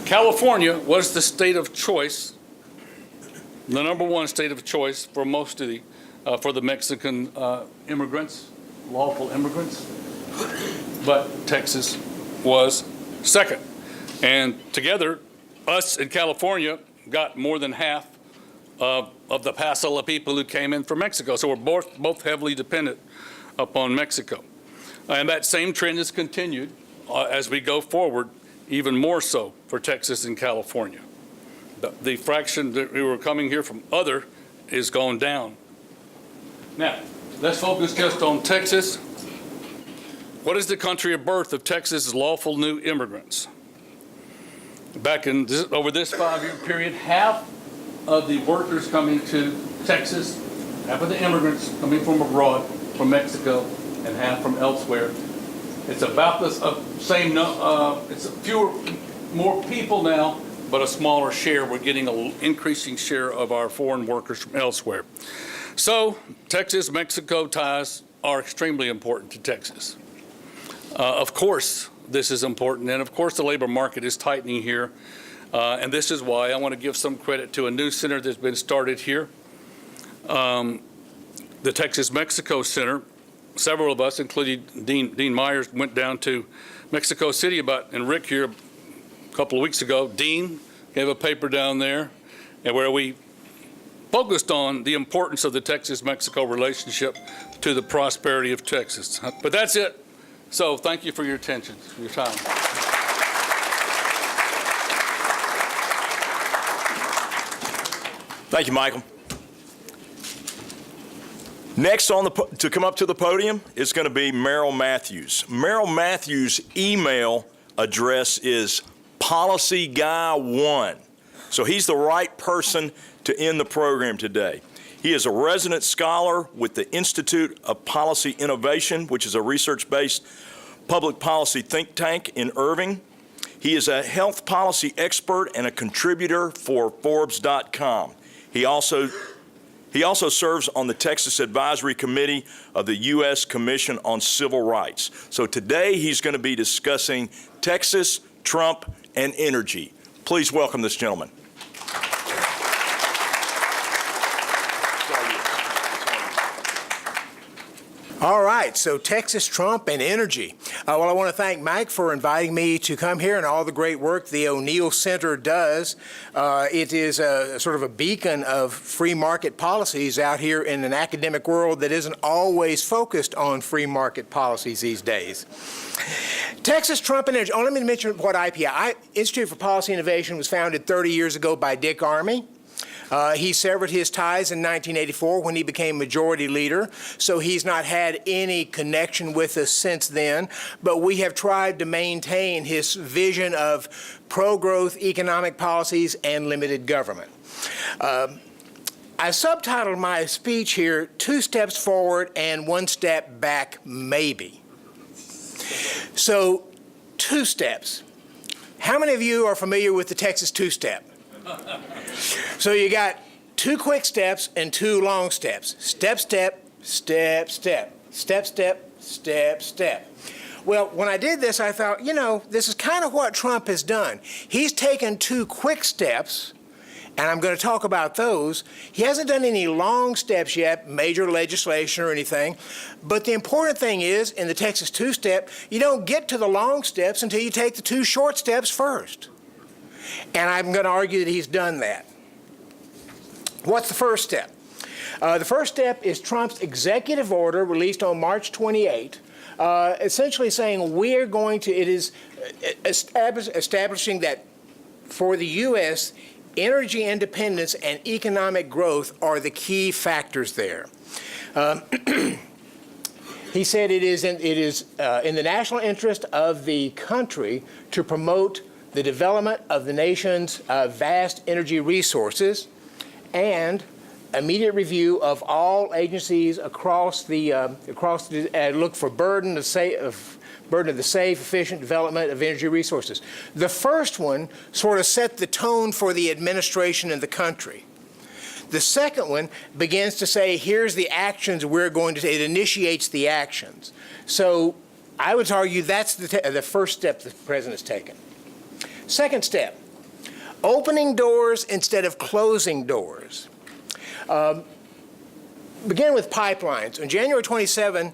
California was the state of choice, the #1 state of choice for most of for the Mexican immigrants, lawful immigrants, but Texas was second. And together, us in California got more than half of the parcel of people who came in from Mexico. So we're both heavily dependent upon Mexico. And that same trend has continued as we go forward, even more so for Texas and California. The fraction that we were coming here from other is going down. Now, let's focus just on Texas. What is the country of birth of Texas's lawful new immigrants? Back over this 5-year period, half of the workers coming to Texas half of the immigrants coming from abroad, from Mexico, and half from elsewhere. It's about the same, it's more people now, but a smaller share. We're getting an increasing share of our foreign workers from elsewhere. So Texas-Mexico ties are extremely important to Texas. Of course, this is important, and of course the labor market is tightening here, and this is why I want to give some credit to a new center that's been started here, the Texas-Mexico Center. Several of us, including Dean Myers, went down to Mexico City and Rick here a couple of weeks ago. Dean gave a paper down there and where we focused on the importance of the Texas-Mexico relationship to the prosperity of Texas. But that's it. So thank you for your attention, your time. Thank you, Michael. Next to come up to the podium is going to be Merrill Matthews. Merrill Matthews' email address is policyguy1. So he's the right person to end the program today. He is a resident scholar with the Institute of Policy Innovation, which is a research-based public policy think tank in Irving. He is a health policy expert and a contributor for Forbes.com. He also serves on the Texas Advisory Committee of the U.S. Commission on Civil Rights. So today he's going to be discussing Texas, Trump, and energy. Please welcome this gentleman. All right, so Texas, Trump, and energy. Well, I want to thank Mike for inviting me to come here and all the great work the O'Neill Center does. It is a sort of a beacon of free market policies out here in an academic world that isn't always focused on free market policies these days. Texas, Trump, and energy. Oh, let me mention what IPI, Institute for Policy Innovation, was founded 30 years ago by Dick Armey. He severed his ties in 1984 when he became majority leader, so he's not had any connection with us since then, but we have tried to maintain his vision of pro-growth economic policies and limited government. I subtitled my speech here, 2 steps forward and 1 step back, maybe. So, 2 steps. How many of you are familiar with the Texas 2-step? So you got 2 quick steps and 2 long steps. Step, step, step, step, step, step, step, step. Well, when I did this, I thought, you know, this is kind of what Trump has done. He's taken 2 quick steps, and I'm going to talk about those. He hasn't done any long steps yet, major legislation or anything. But the important thing is, in the Texas 2-step, you don't get to the long steps until you take the 2 short steps first. And I'm going to argue that he's done that. What's the first step? The first step is Trump's executive order released on March 28, essentially saying we're going to, it is establishing that for the U.S., energy independence and economic growth are the key factors there. He said it is in the national interest of the country to promote the development of the nation's vast energy resources and immediate review of all agencies across the look for burden of the safe, efficient development of energy resources. The first one sort of set the tone for the administration and the country. The second one begins to say, here's the actions we're going to take. It initiates the actions. So I would argue that's the first step the president's taken. Second step, opening doors instead of closing doors. Begin with pipelines. On January 27,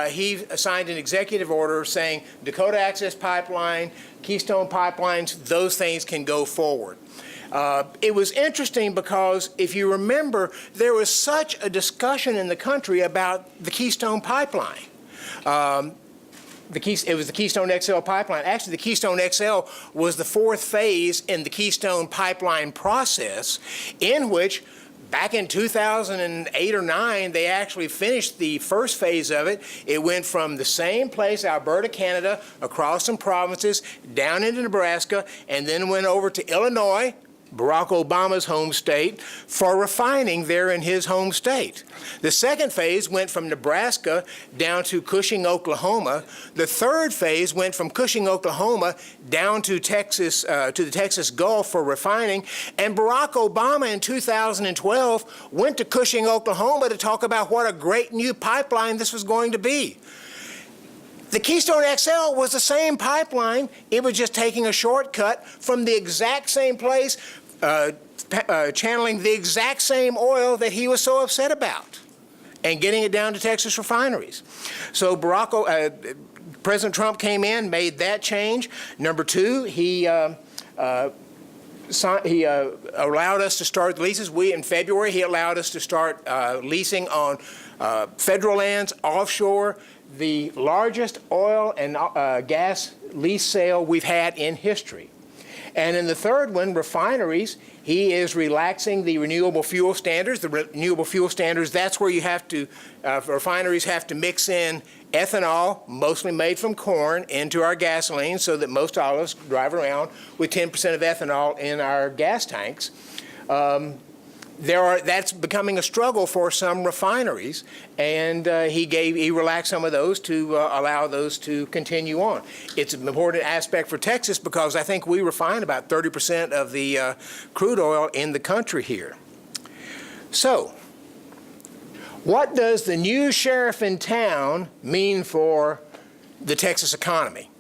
he signed an executive order saying Dakota Access Pipeline, Keystone Pipelines, those things can go forward. It was interesting because, if you remember, there was such a discussion in the country about the Keystone Pipeline. It was the Keystone XL pipeline. Actually, the Keystone XL was the 4th phase in the Keystone pipeline process, in which back in 2008 or 9, they actually finished the first phase of it. It went from the same place, Alberta, Canada, across some provinces, down into Nebraska, and then went over to Illinois, Barack Obama's home state, for refining there in his home state. The second phase went from Nebraska down to Cushing, Oklahoma. The third phase went from Cushing, Oklahoma down to Texas, to the Texas Gulf for refining. And Barack Obama in 2012 went to Cushing, Oklahoma to talk about what a great new pipeline this was going to be. The Keystone XL was the same pipeline. It was just taking a shortcut from the exact same place, channeling the exact same oil that he was so upset about and getting it down to Texas refineries. So President Trump came in, made that change. Number two, he allowed us to start leases. In February, he allowed us to start leasing on federal lands, offshore, the largest oil and gas lease sale we've had in history. And in the third one, refineries, he is relaxing the renewable fuel standards. The renewable fuel standards, that's where you have to, refineries have to mix in ethanol, mostly made from corn, into our gasoline so that most of us drive around with 10% of ethanol in our gas tanks. That's becoming a struggle for some refineries, and he relaxed some of those to allow those to continue on. It's an important aspect for Texas because I think we refine about 30% of the crude oil in the country here. So, what does the new sheriff in town mean for the Texas economy?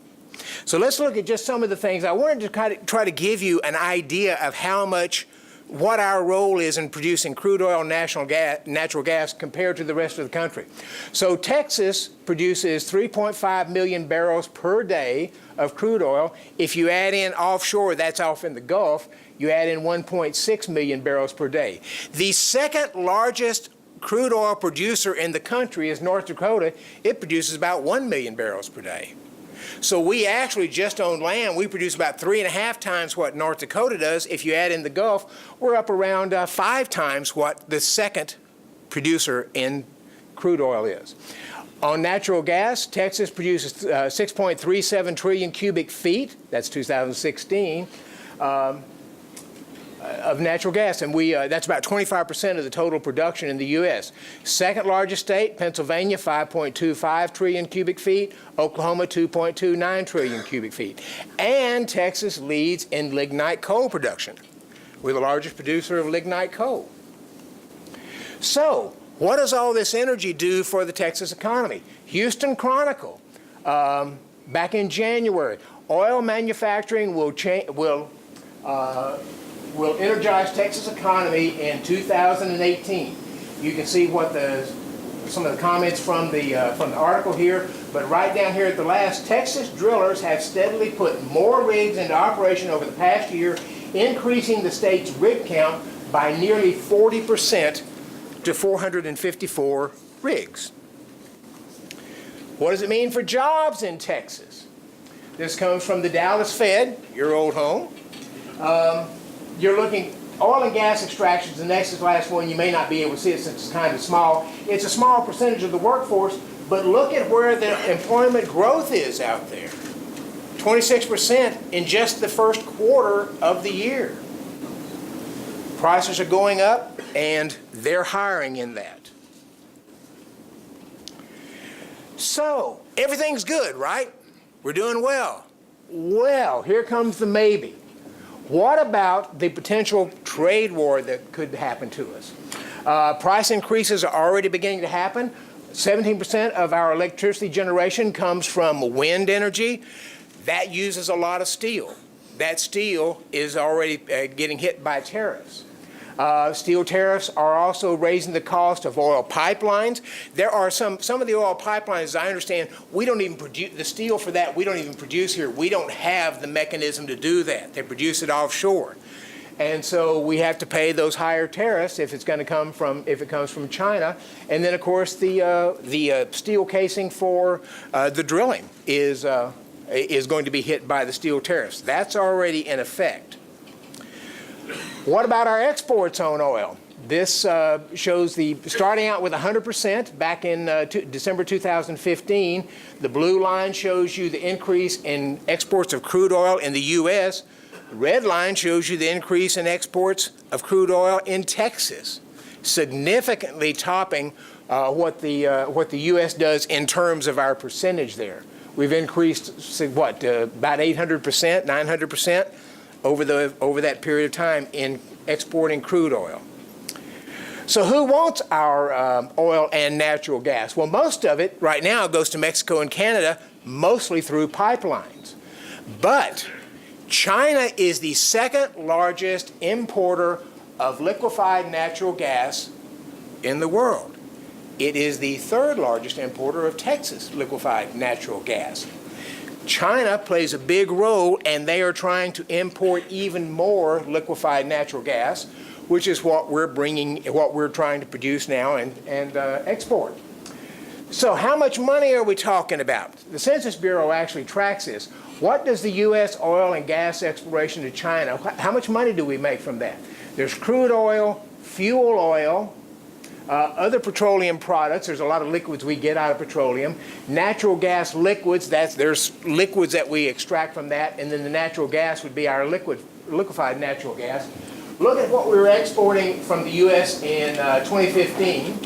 So let's look at just some of the things. I wanted to try to give you an idea of what our role is in producing crude oil and natural gas compared to the rest of the country. So Texas produces 3.5 million barrels per day of crude oil. If you add in offshore, that's off in the Gulf, you add in 1.6 million barrels per day. The second largest crude oil producer in the country is North Dakota. It produces about 1 million barrels per day. So we actually, just on land, we produce about 3.5 times what North Dakota does. If you add in the Gulf, we're up around 5 times what the second producer in crude oil is. On natural gas, Texas produces 6.37 trillion cubic feet, that's 2016, of natural gas, and that's about 25% of the total production in the U.S. Second largest state, Pennsylvania, 5.25 trillion cubic feet, Oklahoma, 2.29 trillion cubic feet. And Texas leads in lignite coal production. We're the largest producer of lignite coal. So, what does all this energy do for the Texas economy? Houston Chronicle, back in January, oil manufacturing will energize Texas economy in 2018. You can see what some of the comments from the article here, but right down here at the last, Texas drillers have steadily put more rigs into operation over the past year, increasing the state's rig count by nearly 40% to 454 rigs. What does it mean for jobs in Texas? This comes from the Dallas Fed, your old home. You're looking, oil and gas extractions, the next to last one, you may not be able to see it since it's kind of small. It's a small percentage of the workforce, but look at where the employment growth is out there. 26% in just the first quarter of the year. Prices are going up, and they're hiring in that. So, everything's good, right? We're doing well. Well, here comes the maybe. What about the potential trade war that could happen to us? Price increases are already beginning to happen. 17% of our electricity generation comes from wind energy. That uses a lot of steel. That steel is already getting hit by tariffs. Steel tariffs are also raising the cost of oil pipelines. There are some of the oil pipelines, as I understand, we don't even produce the steel for that. We don't even produce here. We don't have the mechanism to do that. They produce it offshore, and so we have to pay those higher tariffs if it comes from China. And then, of course, the steel casing for the drilling is going to be hit by the steel tariffs. That's already in effect. What about our exports on oil? This shows starting out with 100% back in December 2015. The blue line shows you the increase in exports of crude oil in the U.S. The red line shows you the increase in exports of crude oil in Texas, significantly topping what the U.S. does in terms of our percentage there. We've increased, about 800%, 900% over that period of time in exporting crude oil. So who wants our oil and natural gas? Well, most of it right now goes to Mexico and Canada, mostly through pipelines. But China is the second largest importer of liquefied natural gas in the world. It is the third largest importer of Texas liquefied natural gas. China plays a big role, and they are trying to import even more liquefied natural gas, which is what we're trying to produce now and export. So how much money are we talking about? The Census Bureau actually tracks this. What does the U.S. oil and gas exploration to China, how much money do we make from that? There's crude oil, fuel oil, other petroleum products. There's a lot of liquids we get out of petroleum. Natural gas liquids, there's liquids that we extract from that, and then the natural gas would be our liquefied natural gas. Look at what we were exporting from the U.S. in 2015.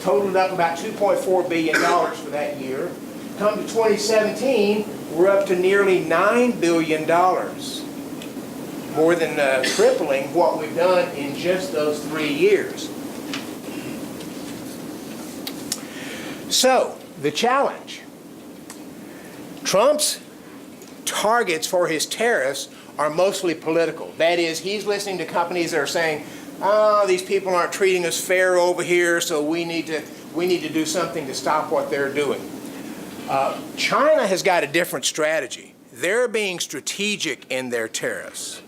Totaled up about $2.4 billion for that year. Come to 2017, we're up to nearly $9 billion. More than tripling what we've done in just those 3 years. So, the challenge. Trump's targets for his tariffs are mostly political. That is, he's listening to companies that are saying, oh, these people aren't treating us fair over here, so we need to do something to stop what they're doing. China has got a different strategy. They're being strategic in their tariffs.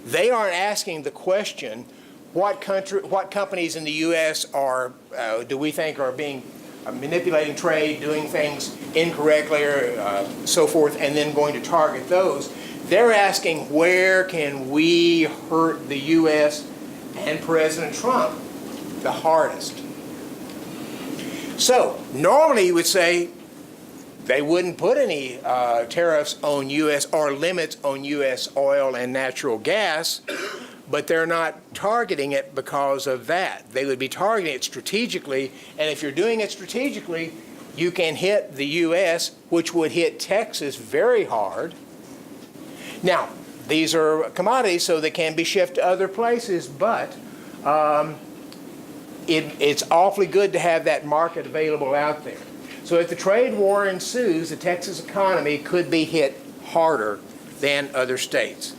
They aren't asking the question, what companies in the U.S. do we think are manipulating trade, doing things incorrectly, or so forth, and then going to target those. They're asking, where can we hurt the U.S. and President Trump the hardest? So, normally you would say they wouldn't put any tariffs on U.S. or limits on U.S. oil and natural gas, but they're not targeting it because of that. They would be targeting it strategically, and if you're doing it strategically, you can hit the U.S., which would hit Texas very hard. Now, these are commodities, so they can be shipped to other places, but it's awfully good to have that market available out there. So if the trade war ensues, the Texas economy could be hit harder than other states.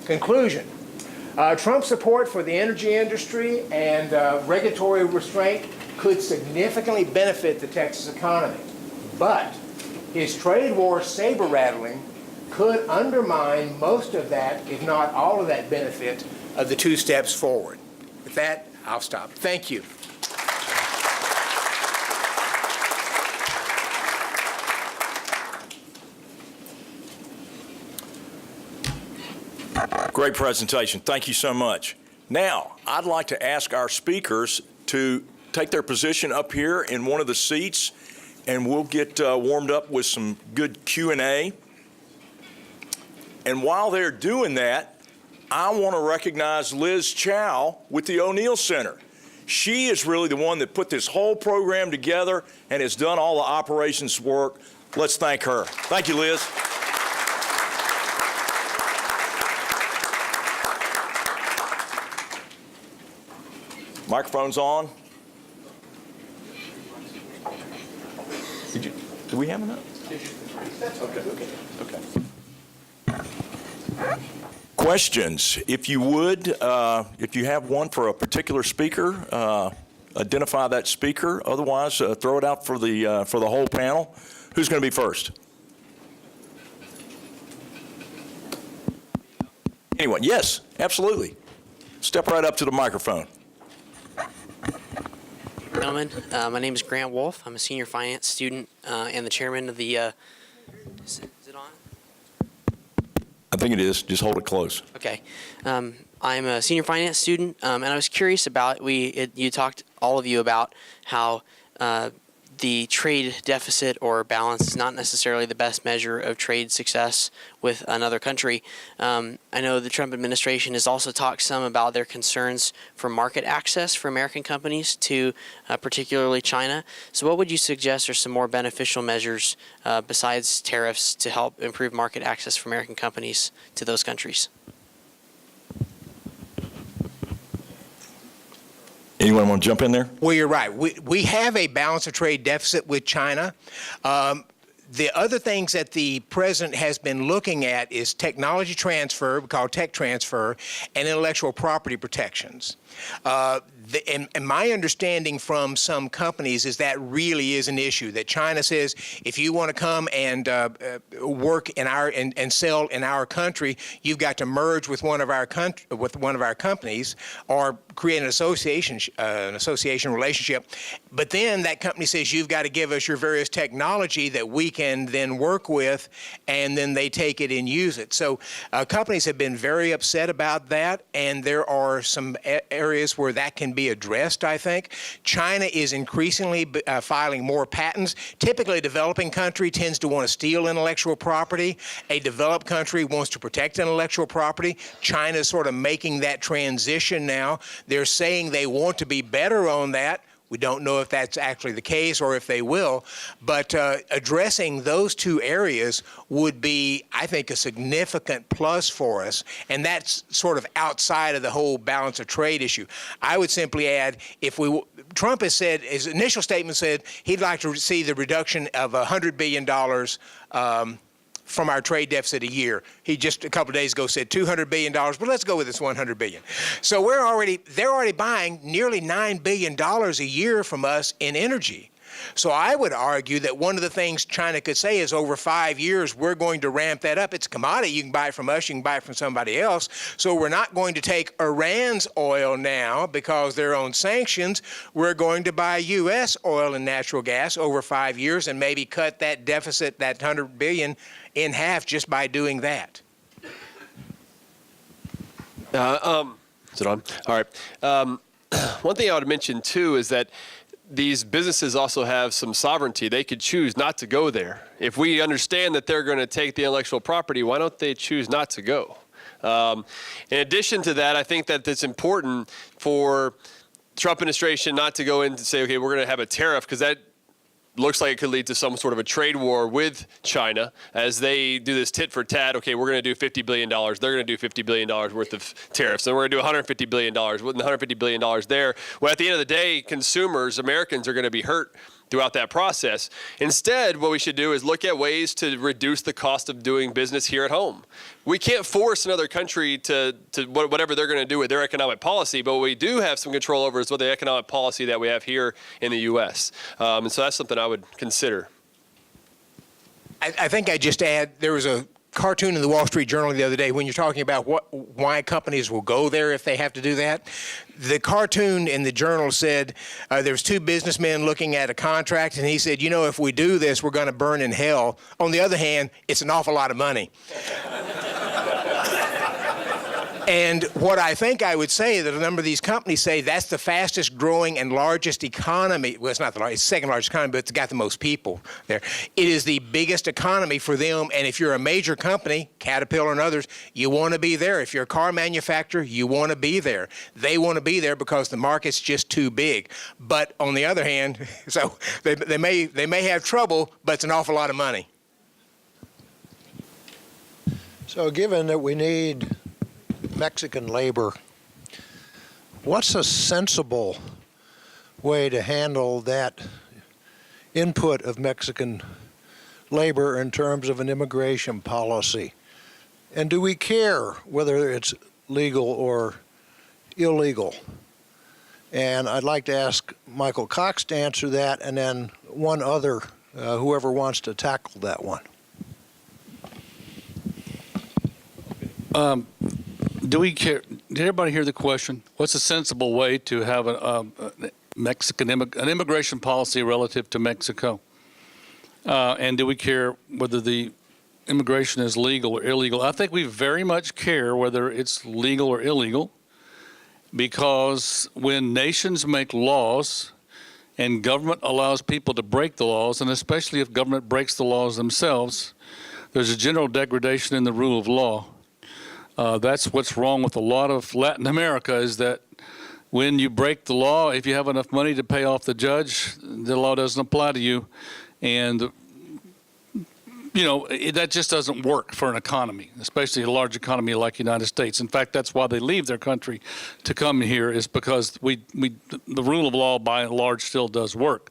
Conclusion. Trump's support for the energy industry and regulatory restraint could significantly benefit the Texas economy. But his trade war saber-rattling could undermine most of that, if not all of that benefit of the 2 steps forward. With that, I'll stop. Thank you. Great presentation. Thank you so much. Now, I'd like to ask our speakers to take their position up here in one of the seats, and we'll get warmed up with some good Q&A. And while they're doing that, I want to recognize Liz Chow with the O'Neill Center. She is really the one that put this whole program together and has done all the operations work. Let's thank her. Thank you, Liz. Microphone's on. Do we have enough? Okay. Questions, if you would, if you have one for a particular speaker, identify that speaker. Otherwise, throw it out for the whole panel. Who's going to be first? Anyone? Yes, absolutely. Step right up to the microphone. Gentlemen, my name is Grant Wolf. I'm a senior finance student and the chairman of the. Is it on? I think it is. Just hold it close. Okay. I'm a senior finance student, and I was curious about you talked, all of you, about how the trade deficit or balance is not necessarily the best measure of trade success with another country. I know the Trump administration has also talked some about their concerns for market access for American companies to particularly China. So what would you suggest are some more beneficial measures besides tariffs to help improve market access for American companies to those countries? Anyone want to jump in there? Well, you're right. We have a balance of trade deficit with China. The other things that the president has been looking at is technology transfer, we call it tech transfer, and intellectual property protections. And my understanding from some companies is that really is an issue, that China says if you want to come and work in our and sell in our country, you've got to merge with one of our companies or create an association relationship. But then that company says you've got to give us your various technology that we can then work with, and then they take it and use it. So companies have been very upset about that, and there are some areas where that can be addressed, I think. China is increasingly filing more patents. Typically, a developing country tends to want to steal intellectual property. A developed country wants to protect intellectual property. China is sort of making that transition now. They're saying they want to be better on that. We don't know if that's actually the case or if they will, but addressing those two areas would be, I think, a significant plus for us, and that's sort of outside of the whole balance of trade issue. I would simply add, Trump has said, his initial statement said he'd like to see the reduction of $100 billion from our trade deficit a year. He just a couple of days ago said $200 billion, but let's go with this $100 billion. So they're already buying nearly $9 billion a year from us in energy. So I would argue that one of the things China could say is over 5 years, we're going to ramp that up. It's a commodity. You can buy it from us. You can buy it from somebody else. So we're not going to take Iran's oil now because they're on sanctions. We're going to buy U.S. oil and natural gas over 5 years and maybe cut that deficit, that $100 billion, in half just by doing that. Is it on? All right. One thing I would mention, too, is that these businesses also have some sovereignty. They could choose not to go there. If we understand that they're going to take the intellectual property, why don't they choose not to go? In addition to that, I think that it's important for Trump administration not to go in and say, okay, we're going to have a tariff, because that looks like it could lead to some sort of a trade war with China as they do this tit for tat. Okay, we're going to do $50 billion. They're going to do $50 billion worth of tariffs. And we're going to do $150 billion. With the $150 billion there, well, at the end of the day, consumers, Americans, are going to be hurt throughout that process. Instead, what we should do is look at ways to reduce the cost of doing business here at home. We can't force another country to whatever they're going to do with their economic policy, but what we do have some control over is what the economic policy that we have here in the U.S. And so that's something I would consider. I think I just add, there was a cartoon in the Wall Street Journal the other day when you're talking about why companies will go there if they have to do that. The cartoon in the journal said there was two businessmen looking at a contract, and he said, you know, if we do this, we're going to burn in hell. On the other hand, it's an awful lot of money. And what I think I would say that a number of these companies say that's the fastest growing and largest economy. Well, it's not the largest, it's the second largest economy, but it's got the most people there. It is the biggest economy for them. And if you're a major company, Caterpillar and others, you want to be there. If you're a car manufacturer, you want to be there. They want to be there because the market's just too big. But on the other hand, so they may have trouble, but it's an awful lot of money. So given that we need Mexican labor, what's a sensible way to handle that input of Mexican labor in terms of an immigration policy? And do we care whether it's legal or illegal? And I'd like to ask Michael Cox to answer that, and then one other, whoever wants to tackle that one. Do we care? Did everybody hear the question? What's a sensible way to have an immigration policy relative to Mexico? And do we care whether the immigration is legal or illegal? I think we very much care whether it's legal or illegal, because when nations make laws, and government allows people to break the laws, and especially if government breaks the laws themselves, there's a general degradation in the rule of law. That's what's wrong with a lot of Latin America, is that when you break the law, if you have enough money to pay off the judge, the law doesn't apply to you. And, you know, that just doesn't work for an economy, especially a large economy like the United States. In fact, that's why they leave their country to come here, is because the rule of law by and large still does work.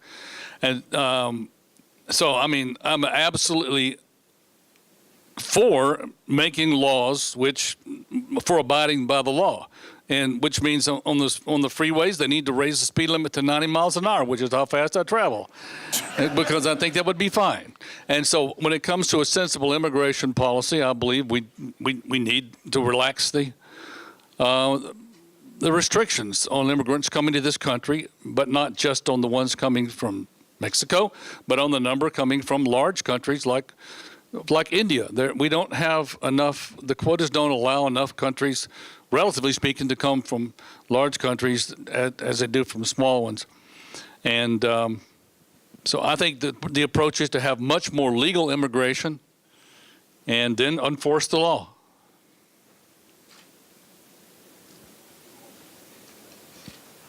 And so, I mean, I'm absolutely for making laws for abiding by the law, and which means on the freeways they need to raise the speed limit to 90 miles an hour, which is how fast I travel, because I think that would be fine. And so when it comes to a sensible immigration policy, I believe we need to relax the restrictions on immigrants coming to this country, but not just on the ones coming from Mexico, but on the number coming from large countries like India. We don't have enough, the quotas don't allow enough countries, relatively speaking, to come from large countries as they do from small ones. And so I think that the approach is to have much more legal immigration and then enforce the law.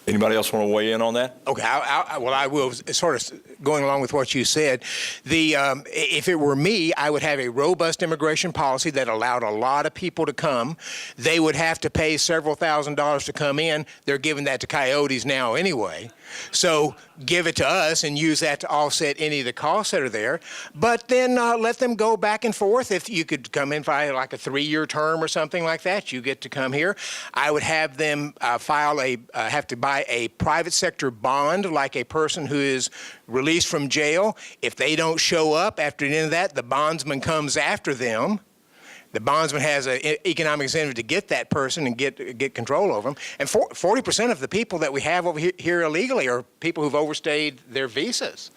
Anybody else want to weigh in on that? Okay, I will, sort of going along with what you said. If it were me, I would have a robust immigration policy that allowed a lot of people to come. They would have to pay several $1,000s to come in. They're giving that to coyotes now anyway. So give it to us and use that to offset any of the costs that are there. But then let them go back and forth. If you could come in for like a 3-year term or something like that, you get to come here. I would have them have to buy a private sector bond, like a person who is released from jail. If they don't show up after the end of that, the bondsman comes after them. The bondsman has an economic incentive to get that person and get control over them. And 40% of the people that we have over here illegally are people who've overstayed their visas.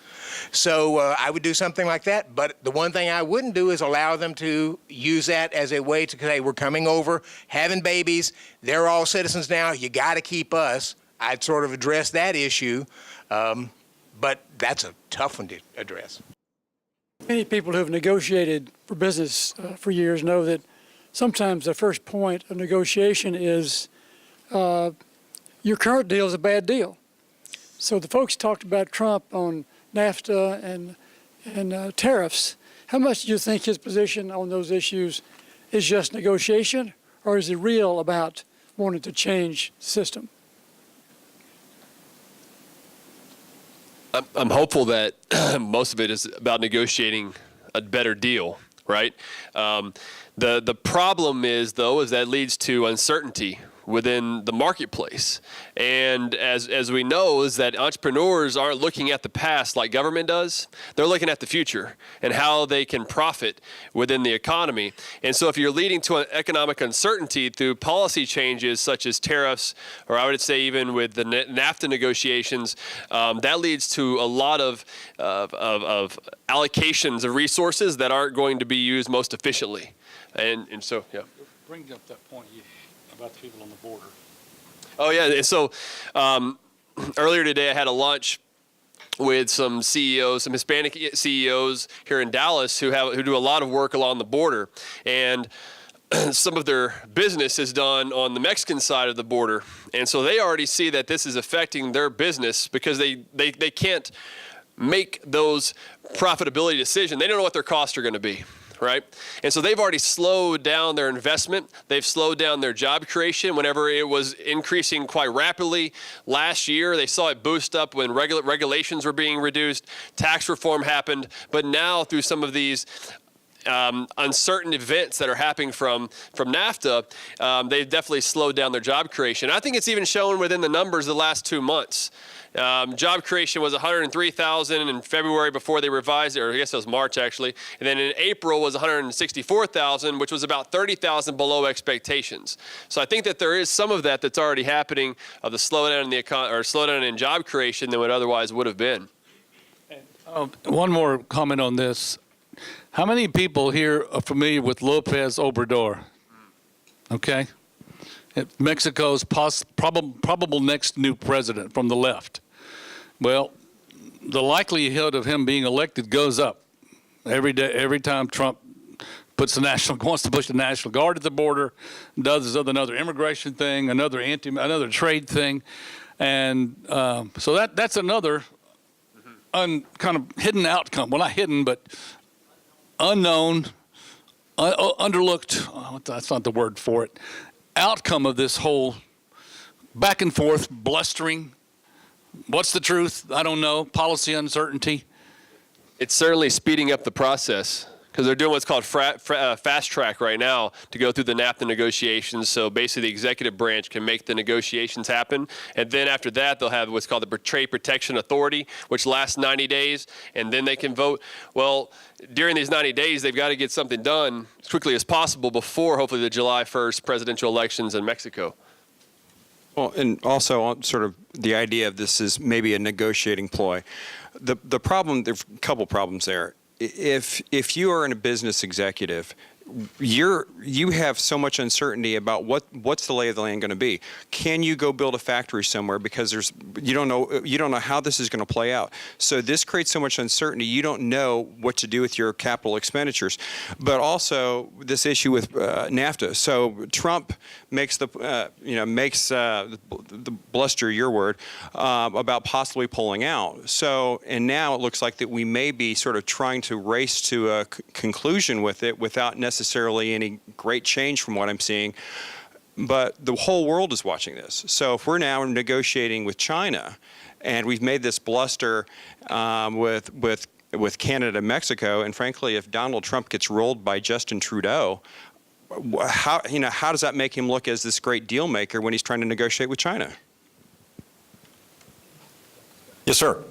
So I would do something like that. But the one thing I wouldn't do is allow them to use that as a way to say, we're coming over, having babies, they're all citizens now, you got to keep us. I'd sort of address that issue, but that's a tough one to address. Many people who have negotiated for business for years know that sometimes the first point of negotiation is your current deal is a bad deal. So the folks talked about Trump on NAFTA and tariffs. How much do you think his position on those issues is just negotiation, or is it real about wanting to change the system? I'm hopeful that most of it is about negotiating a better deal, right? The problem is, though, is that leads to uncertainty within the marketplace. And as we know, is that entrepreneurs aren't looking at the past like government does. They're looking at the future and how they can profit within the economy. And so if you're leading to an economic uncertainty through policy changes such as tariffs, or I would say even with the NAFTA negotiations, that leads to a lot of allocations of resources that aren't going to be used most efficiently. And so, yeah. Bring up that point about the people on the border. Oh, yeah. And so earlier today, I had a lunch with some CEOs, some Hispanic CEOs here in Dallas who do a lot of work along the border. And some of their business is done on the Mexican side of the border. And so they already see that this is affecting their business because they can't make those profitability decisions. They don't know what their costs are going to be. Right? And so they've already slowed down their investment. They've slowed down their job creation. Whenever it was increasing quite rapidly last year, they saw it boost up when regulations were being reduced, tax reform happened. But now through some of these uncertain events that are happening from NAFTA, they've definitely slowed down their job creation. I think it's even shown within the numbers the last 2 months. Job creation was 103,000 in February before they revised it, or I guess it was March actually. And then in April was 164,000, which was about 30,000 below expectations. So I think that there is some of that that's already happening of the slowdown in the slowdown in job creation than what otherwise would have been. One more comment on this. How many people here are familiar with Lopez Obrador? Okay. Mexico's probable next new president from the left. Well, the likelihood of him being elected goes up every day, every time Trump wants to push the National Guard at the border, does another immigration thing, another trade thing, and so that's another kind of hidden outcome. Well, not hidden, but unknown, underlooked. That's not the word for it. Outcome of this whole back and forth, blustering. What's the truth? I don't know. Policy uncertainty. It's certainly speeding up the process because they're doing what's called fast track right now to go through the NAFTA negotiations. So basically the executive branch can make the negotiations happen. And then after that, they'll have what's called the Trade Protection Authority, which lasts 90 days. And then they can vote. Well, during these 90 days, they've got to get something done as quickly as possible before hopefully the July 1st presidential elections in Mexico. Well, and also sort of the idea of this is maybe a negotiating ploy. The problem, there's a couple problems there. If you are in a business executive, you have so much uncertainty about what's the lay of the land going to be. Can you go build a factory somewhere because you don't know how this is going to play out. So this creates so much uncertainty. You don't know what to do with your capital expenditures. But also this issue with NAFTA. So Trump makes the bluster, your word, about possibly pulling out. So and now it looks like that we may be sort of trying to race to a conclusion with it without necessarily any great change from what I'm seeing. But the whole world is watching this. So if we're now negotiating with China and we've made this bluster with Canada and Mexico, and frankly, if Donald Trump gets rolled by Justin Trudeau, how does that make him look as this great deal maker when he's trying to negotiate with China? Yes, sir.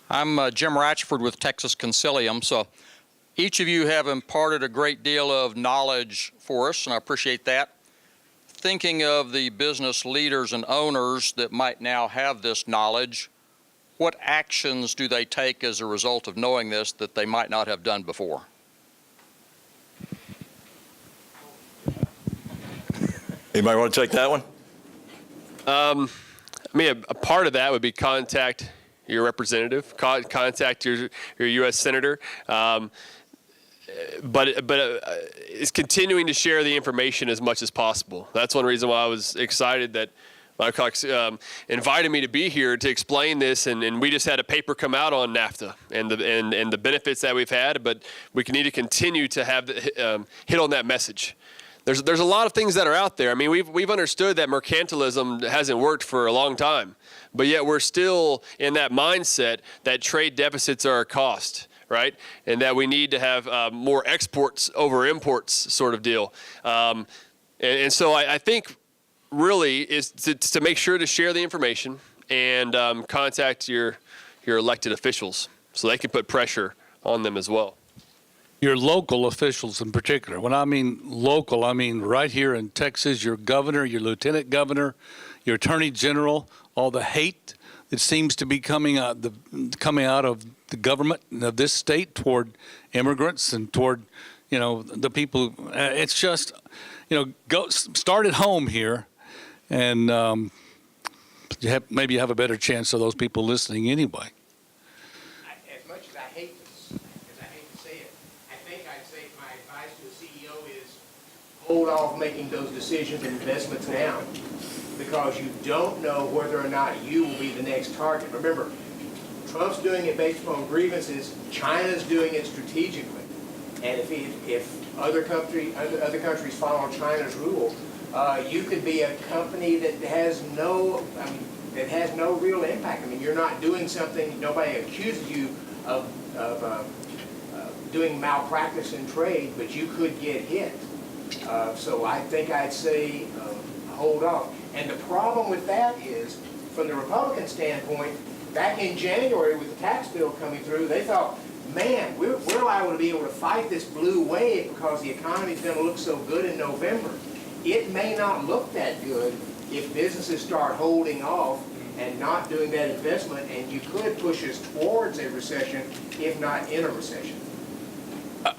I'm Jim Ratchford with Texas Concilium. So each of you have imparted a great deal of knowledge for us, and I appreciate that. Thinking of the business leaders and owners that might now have this knowledge, what actions do they take as a result of knowing this that they might not have done before? Anybody want to take that one? I mean, a part of that would be contact your representative, contact your U.S. senator. But it's continuing to share the information as much as possible. That's one reason why I was excited that Michael Cox invited me to be here to explain this, and we just had a paper come out on NAFTA and the benefits that we've had, but we need to continue to have hit on that message. There's a lot of things that are out there. I mean, we've understood that mercantilism hasn't worked for a long time, but yet we're still in that mindset that trade deficits are a cost, right? And that we need to have more exports over imports sort of deal. And so I think really is to make sure to share the information and contact your elected officials so they can put pressure on them as well. Your local officials in particular. When I mean local, I mean right here in Texas, your governor, your lieutenant governor, your attorney general, all the hate that seems to be coming out of the government of this state toward immigrants and toward, the people. It's just, go start at home here, and maybe you have a better chance of those people listening anyway. As much as I hate to say it, I think I'd say my advice to the CEO is hold off making those decisions and investments now, because you don't know whether or not you will be the next target. Remember, Trump's doing it based upon grievances. China's doing it strategically. And if other countries follow China's rule, you could be a company that has no real impact. I mean, you're not doing something. Nobody accuses you of doing malpractice in trade, but you could get hit. So I think I'd say hold off. And the problem with that is, from the Republican standpoint, back in January with the tax bill coming through, they thought, man, we're liable to be able to fight this blue wave because the economy's going to look so good in November. It may not look that good if businesses start holding off and not doing that investment, and you could push us towards a recession, if not in a recession.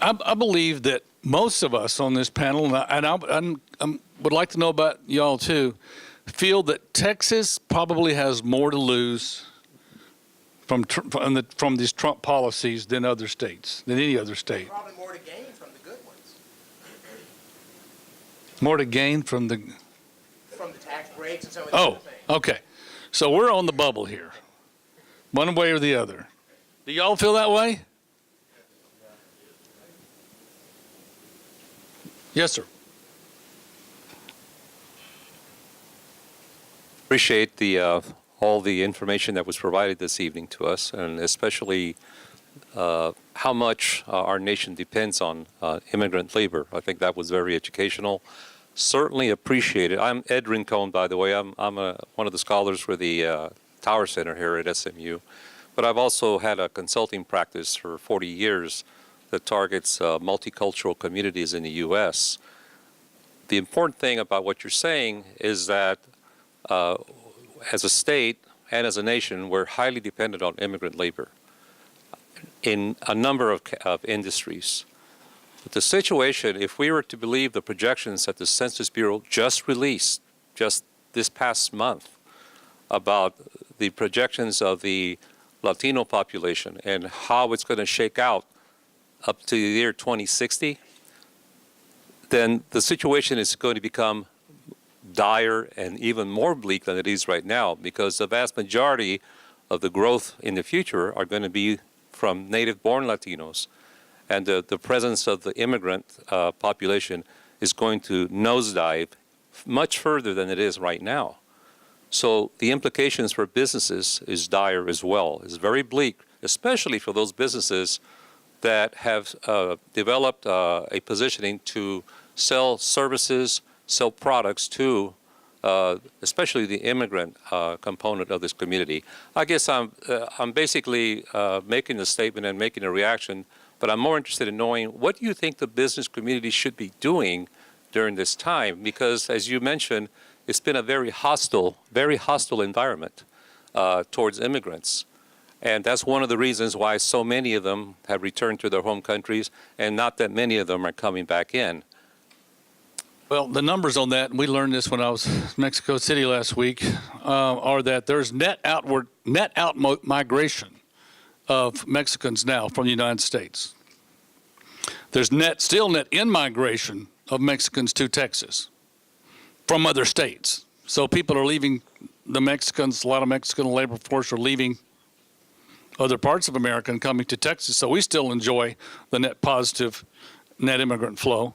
I believe that most of us on this panel, and I would like to know about y'all too, feel that Texas probably has more to lose from these Trump policies than other states, than any other state. Probably more to gain from the good ones, More to gain from the, from the tax breaks and some of the other things. okay. So we're on the bubble here, one way or the other. Do y'all feel that way? Yes, sir. Appreciate all the information that was provided this evening to us, and especially how much our nation depends on immigrant labor. I think that was very educational. Certainly appreciate it. I'm Ed Rincon, by the way. I'm one of the scholars for the Tower Center here at SMU, but I've also had a consulting practice for 40 years that targets multicultural communities in the U.S. The important thing about what you're saying is that as a state and as a nation, we're highly dependent on immigrant labor in a number of industries. But the situation, if we were to believe the projections that the Census Bureau just released just this past month about the projections of the Latino population and how it's going to shake out up to the year 2060, then the situation is going to become dire and even more bleak than it is right now, because the vast majority of the growth in the future are going to be from native-born Latinos, and the presence of the immigrant population is going to nosedive much further than it is right now. So the implications for businesses is dire as well. It's very bleak, especially for those businesses that have developed a positioning to sell services, sell products to especially the immigrant component of this community. I guess I'm basically making a statement and making a reaction, but I'm more interested in knowing what do you think the business community should be doing during this time? Because as you mentioned, it's been a very hostile environment towards immigrants. And that's one of the reasons why so many of them have returned to their home countries, and not that many of them are coming back in. Well, the numbers on that, and we learned this when I was in Mexico City last week, are that there's net out migration of Mexicans now from the United States. There's still net in-migration of Mexicans to Texas from other states. So people are leaving the Mexicans, a lot of Mexican labor force are leaving other parts of America and coming to Texas. So we still enjoy the net positive net immigrant flow.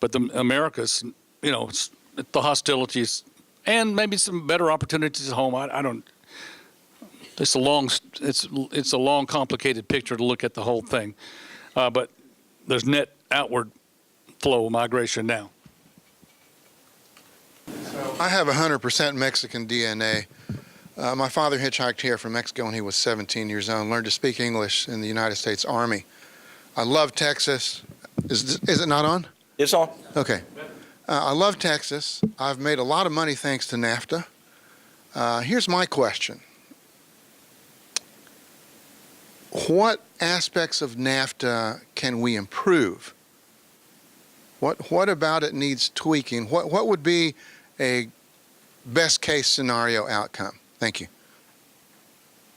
But the Americas, you know, the hostilities and maybe some better opportunities at home. I don't. It's a long, complicated picture to look at the whole thing. But there's net outward flow migration now. I have 100% Mexican DNA. My father hitchhiked here from Mexico when he was 17 years old and learned to speak English in the United States Army. I love Texas. Is it not on? It's on. Okay. I love Texas. I've made a lot of money thanks to NAFTA. Here's my question. What aspects of NAFTA can we improve? What about it needs tweaking? What would be a best case scenario outcome? Thank you.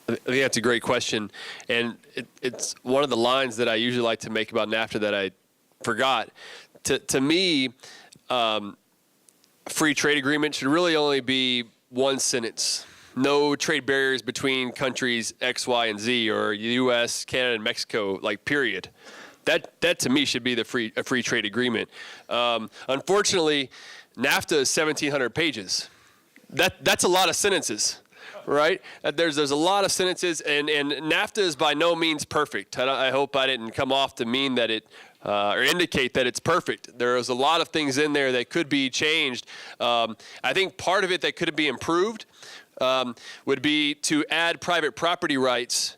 I think that's a great question. And it's one of the lines that I usually like to make about NAFTA that I forgot. To me, free trade agreement should really only be one sentence. No trade barriers between countries X, Y, and Z, or U.S., Canada, and Mexico, like, period. That to me should be a free trade agreement. Unfortunately, NAFTA is 1,700 pages. That's a lot of sentences, right? There's a lot of sentences, and NAFTA is by no means perfect. I hope I didn't come off to mean that it or indicate that it's perfect. There's a lot of things in there that could be changed. I think part of it that could be improved would be to add private property rights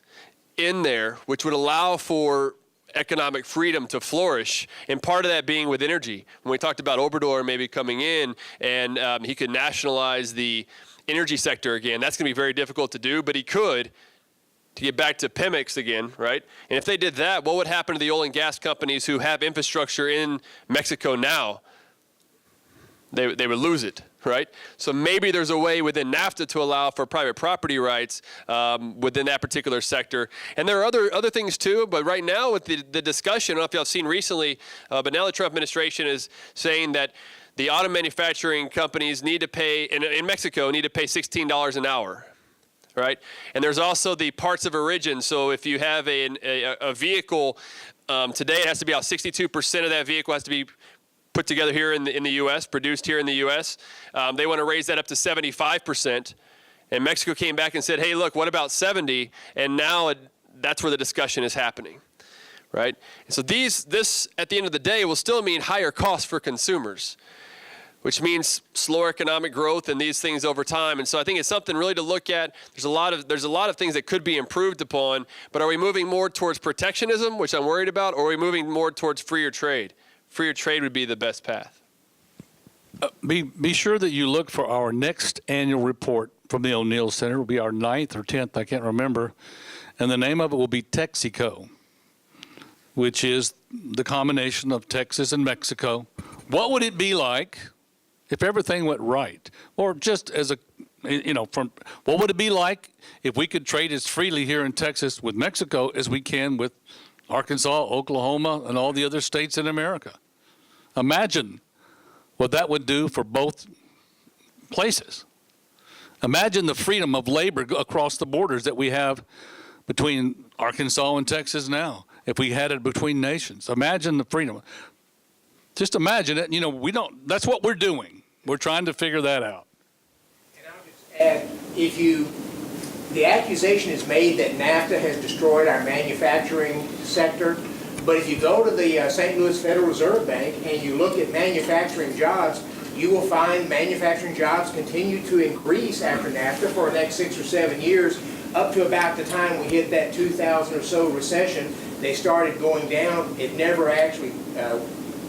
in there, which would allow for economic freedom to flourish, and part of that being with energy. When we talked about Obrador maybe coming in and he could nationalize the energy sector again, that's going to be very difficult to do, but he could, to get back to Pemex again, right? And if they did that, what would happen to the oil and gas companies who have infrastructure in Mexico now? They would lose it. right? So maybe there's a way within NAFTA to allow for private property rights within that particular sector. And there are other things too, but right now with the discussion, I don't know if y'all have seen recently, but now the Trump administration is saying that the auto manufacturing companies need to pay, in Mexico, need to pay $16 an hour. Right, and there's also the parts of origin. So if you have a vehicle today, it has to be about 62% of that vehicle has to be put together here in the U.S., produced here in the U.S. They want to raise that up to 75%. And Mexico came back and said, hey, look, what about 70? And now that's where the discussion is happening, right? And so this, at the end of the day, will still mean higher costs for consumers, which means slower economic growth and these things over time. And so I think it's something really to look at. There's a lot of things that could be improved upon, but are we moving more towards protectionism, which I'm worried about, or are we moving more towards freer trade? Freer trade would be the best path. Be sure that you look for our next annual report from the O'Neill Center. It will be our 9th or 10th, I can't remember. And the name of it will be Texico, which is the combination of Texas and Mexico. What would it be like if everything went right? Or just as a, what would it be like if we could trade as freely here in Texas with Mexico as we can with Arkansas, Oklahoma, and all the other states in America? Imagine what that would do for both places. Imagine the freedom of labor across the borders that we have between Arkansas and Texas now, if we had it between nations. Imagine the freedom. Just imagine it. That's what we're doing. We're trying to figure that out. And I'll just add, the accusation is made that NAFTA has destroyed our manufacturing sector, but if you go to the St. Louis Federal Reserve Bank and you look at manufacturing jobs, you will find manufacturing jobs continue to increase after NAFTA for the next 6 or 7 years, up to about the time we hit that 2000 or so recession. They started going down. It never actually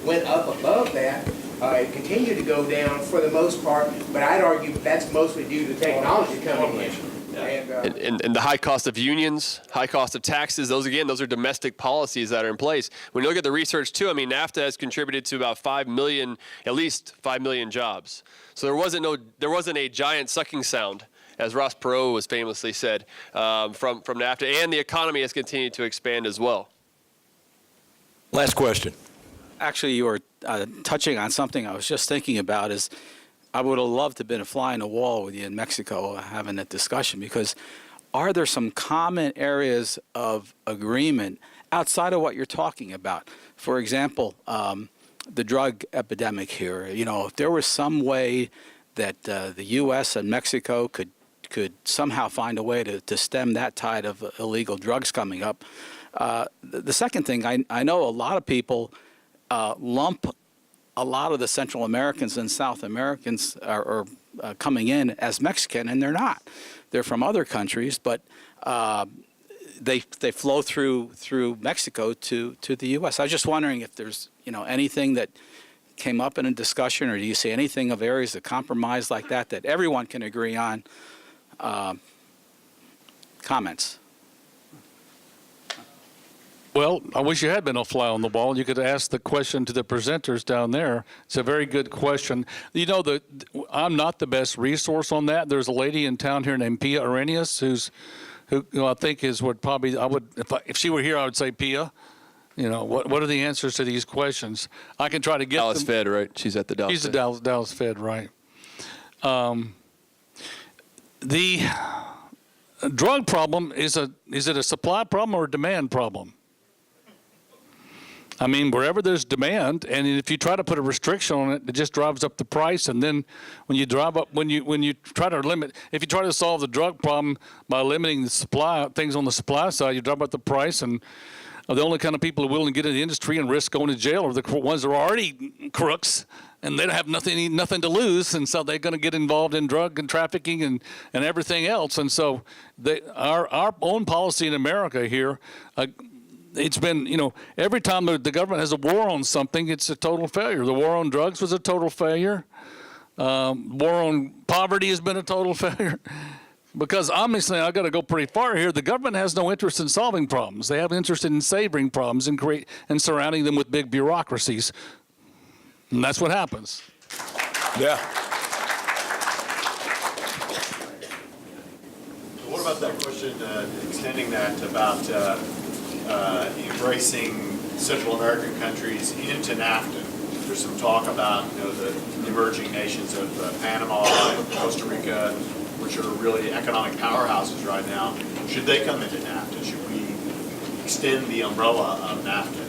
went up above that. It continued to go down for the most part, but I'd argue that's mostly due to technology coming in. And the high cost of unions, high cost of taxes, those are domestic policies that are in place. When you look at the research too, NAFTA has contributed to about at least 5 million jobs. So there wasn't a giant sucking sound, as Ross Perot was famously said, from NAFTA, and the economy has continued to expand as well. Last question. Actually, you were touching on something I was just thinking about. Is I would have loved to have been a fly on the wall with you in Mexico having that discussion, because are there some common areas of agreement outside of what you're talking about? For example, the drug epidemic here. If there was some way that the U.S. and Mexico could somehow find a way to stem that tide of illegal drugs coming up. The second thing, I know a lot of people lump a lot of the Central Americans and South Americans are coming in as Mexican, and they're not. They're from other countries, but they flow through Mexico to the U.S. I was just wondering if there's anything that came up in a discussion, or do you see anything of areas of compromise like that everyone can agree on? Comments. Well, I wish you had been a fly on the wall. You could ask the question to the presenters down there. It's a very good question. I'm not the best resource on that. There's a lady in town here named Pia Arrhenius, who I think is what probably I would, if she were here, I would say, Pia, what are the answers to these questions? I can try to get Dallas Fed, right? She's at the Dallas Fed. She's the Dallas Fed, right. The drug problem, is it a supply problem or a demand problem? Wherever there's demand, and if you try to put a restriction on it, it just drives up the price. And then when you try to solve the drug problem by limiting the supply, things on the supply side, you drive up the price. And the only kind of people who are willing to get in the industry and risk going to jail are the ones that are already crooks, and they don't have nothing to lose, and so they're going to get involved in drug and trafficking and everything else. And so our own policy in America here. It's been, every time the government has a war on something, it's a total failure. The war on drugs was a total failure. War on poverty has been a total failure. Because obviously, I've got to go pretty far here. The government has no interest in solving problems. They have interest in savoring problems and surrounding them with big bureaucracies. And that's what happens. Yeah. that question, extending that about embracing Central American countries into NAFTA. There's some talk about, the emerging nations of Panama and Costa Rica, which are really economic powerhouses right now. Should they come into NAFTA? Should we extend the umbrella of NAFTA?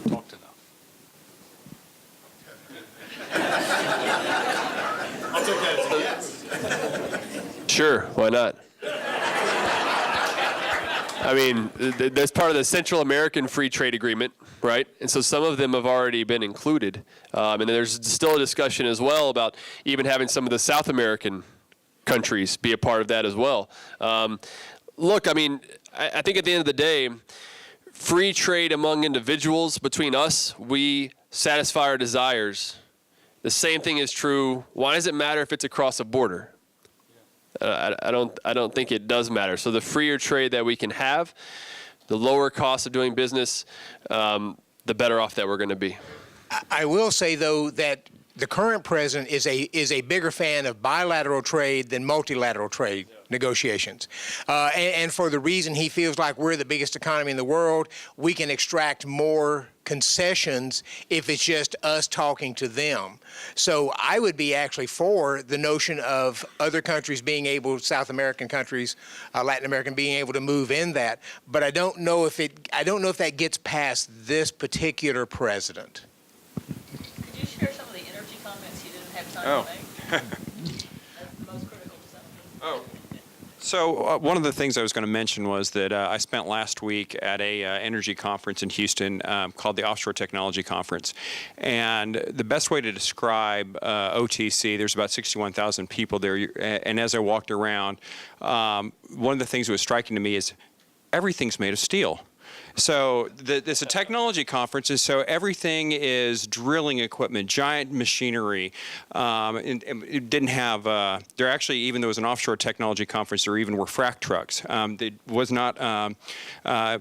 Talk to them. I'll take that as a yes. Sure, why not? I mean, that's part of the Central American Free Trade Agreement, right? And so some of them have already been included. And there's still a discussion as well about even having some of the South American countries be a part of that as well. Look, I mean, I think at the end of the day, free trade among individuals, between us, we satisfy our desires. The same thing is true. Why does it matter if it's across a border? I don't think it does matter. So the freer trade that we can have, the lower cost of doing business, the better off that we're going to be. I will say, though, that the current president is a bigger fan of bilateral trade than multilateral trade negotiations. And for the reason he feels like we're the biggest economy in the world, we can extract more concessions if it's just us talking to them. So I would be actually for the notion of other countries being able, South American countries, Latin American, being able to move in that. But I don't know if that gets past this particular president. Could you share some of the energy comments you didn't have time to make? That's the most critical to some. So one of the things I was going to mention was that I spent last week at a energy conference in Houston called the Offshore Technology Conference. And the best way to describe OTC, there's about 61,000 people there. And as I walked around, one of the things that was striking to me is everything's made of steel. So it's a technology conference, and so everything is drilling equipment, giant machinery. And it didn't have, there actually, even though it was an offshore technology conference, there even were frac trucks. It was not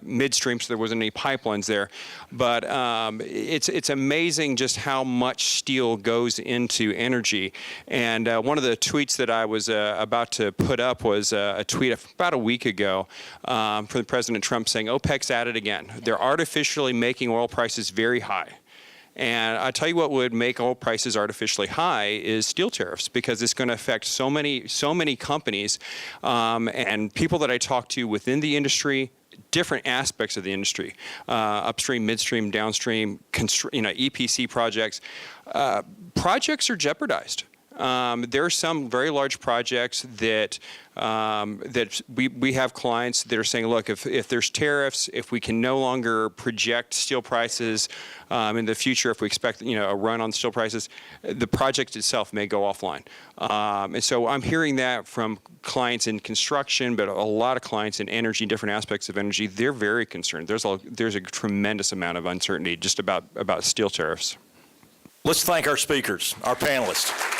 midstream, so there wasn't any pipelines there. But it's amazing just how much steel goes into energy. And one of the tweets that I was about to put up was a tweet about a week ago from President Trump saying, OPEC's at it again. They're artificially making oil prices very high. And I tell you what would make oil prices artificially high is steel tariffs, because it's going to affect so many companies and people that I talk to within the industry, different aspects of the industry, upstream, midstream, downstream, EPC projects. Projects are jeopardized. There are some very large projects that we have clients that are saying, look, if there's tariffs, if we can no longer project steel prices in the future, if we expect a run on steel prices, the project itself may go offline. And so I'm hearing that from clients in construction, but a lot of clients in energy, different aspects of energy. They're very concerned. There's a tremendous amount of uncertainty just about steel tariffs. Let's thank our speakers, our panelists.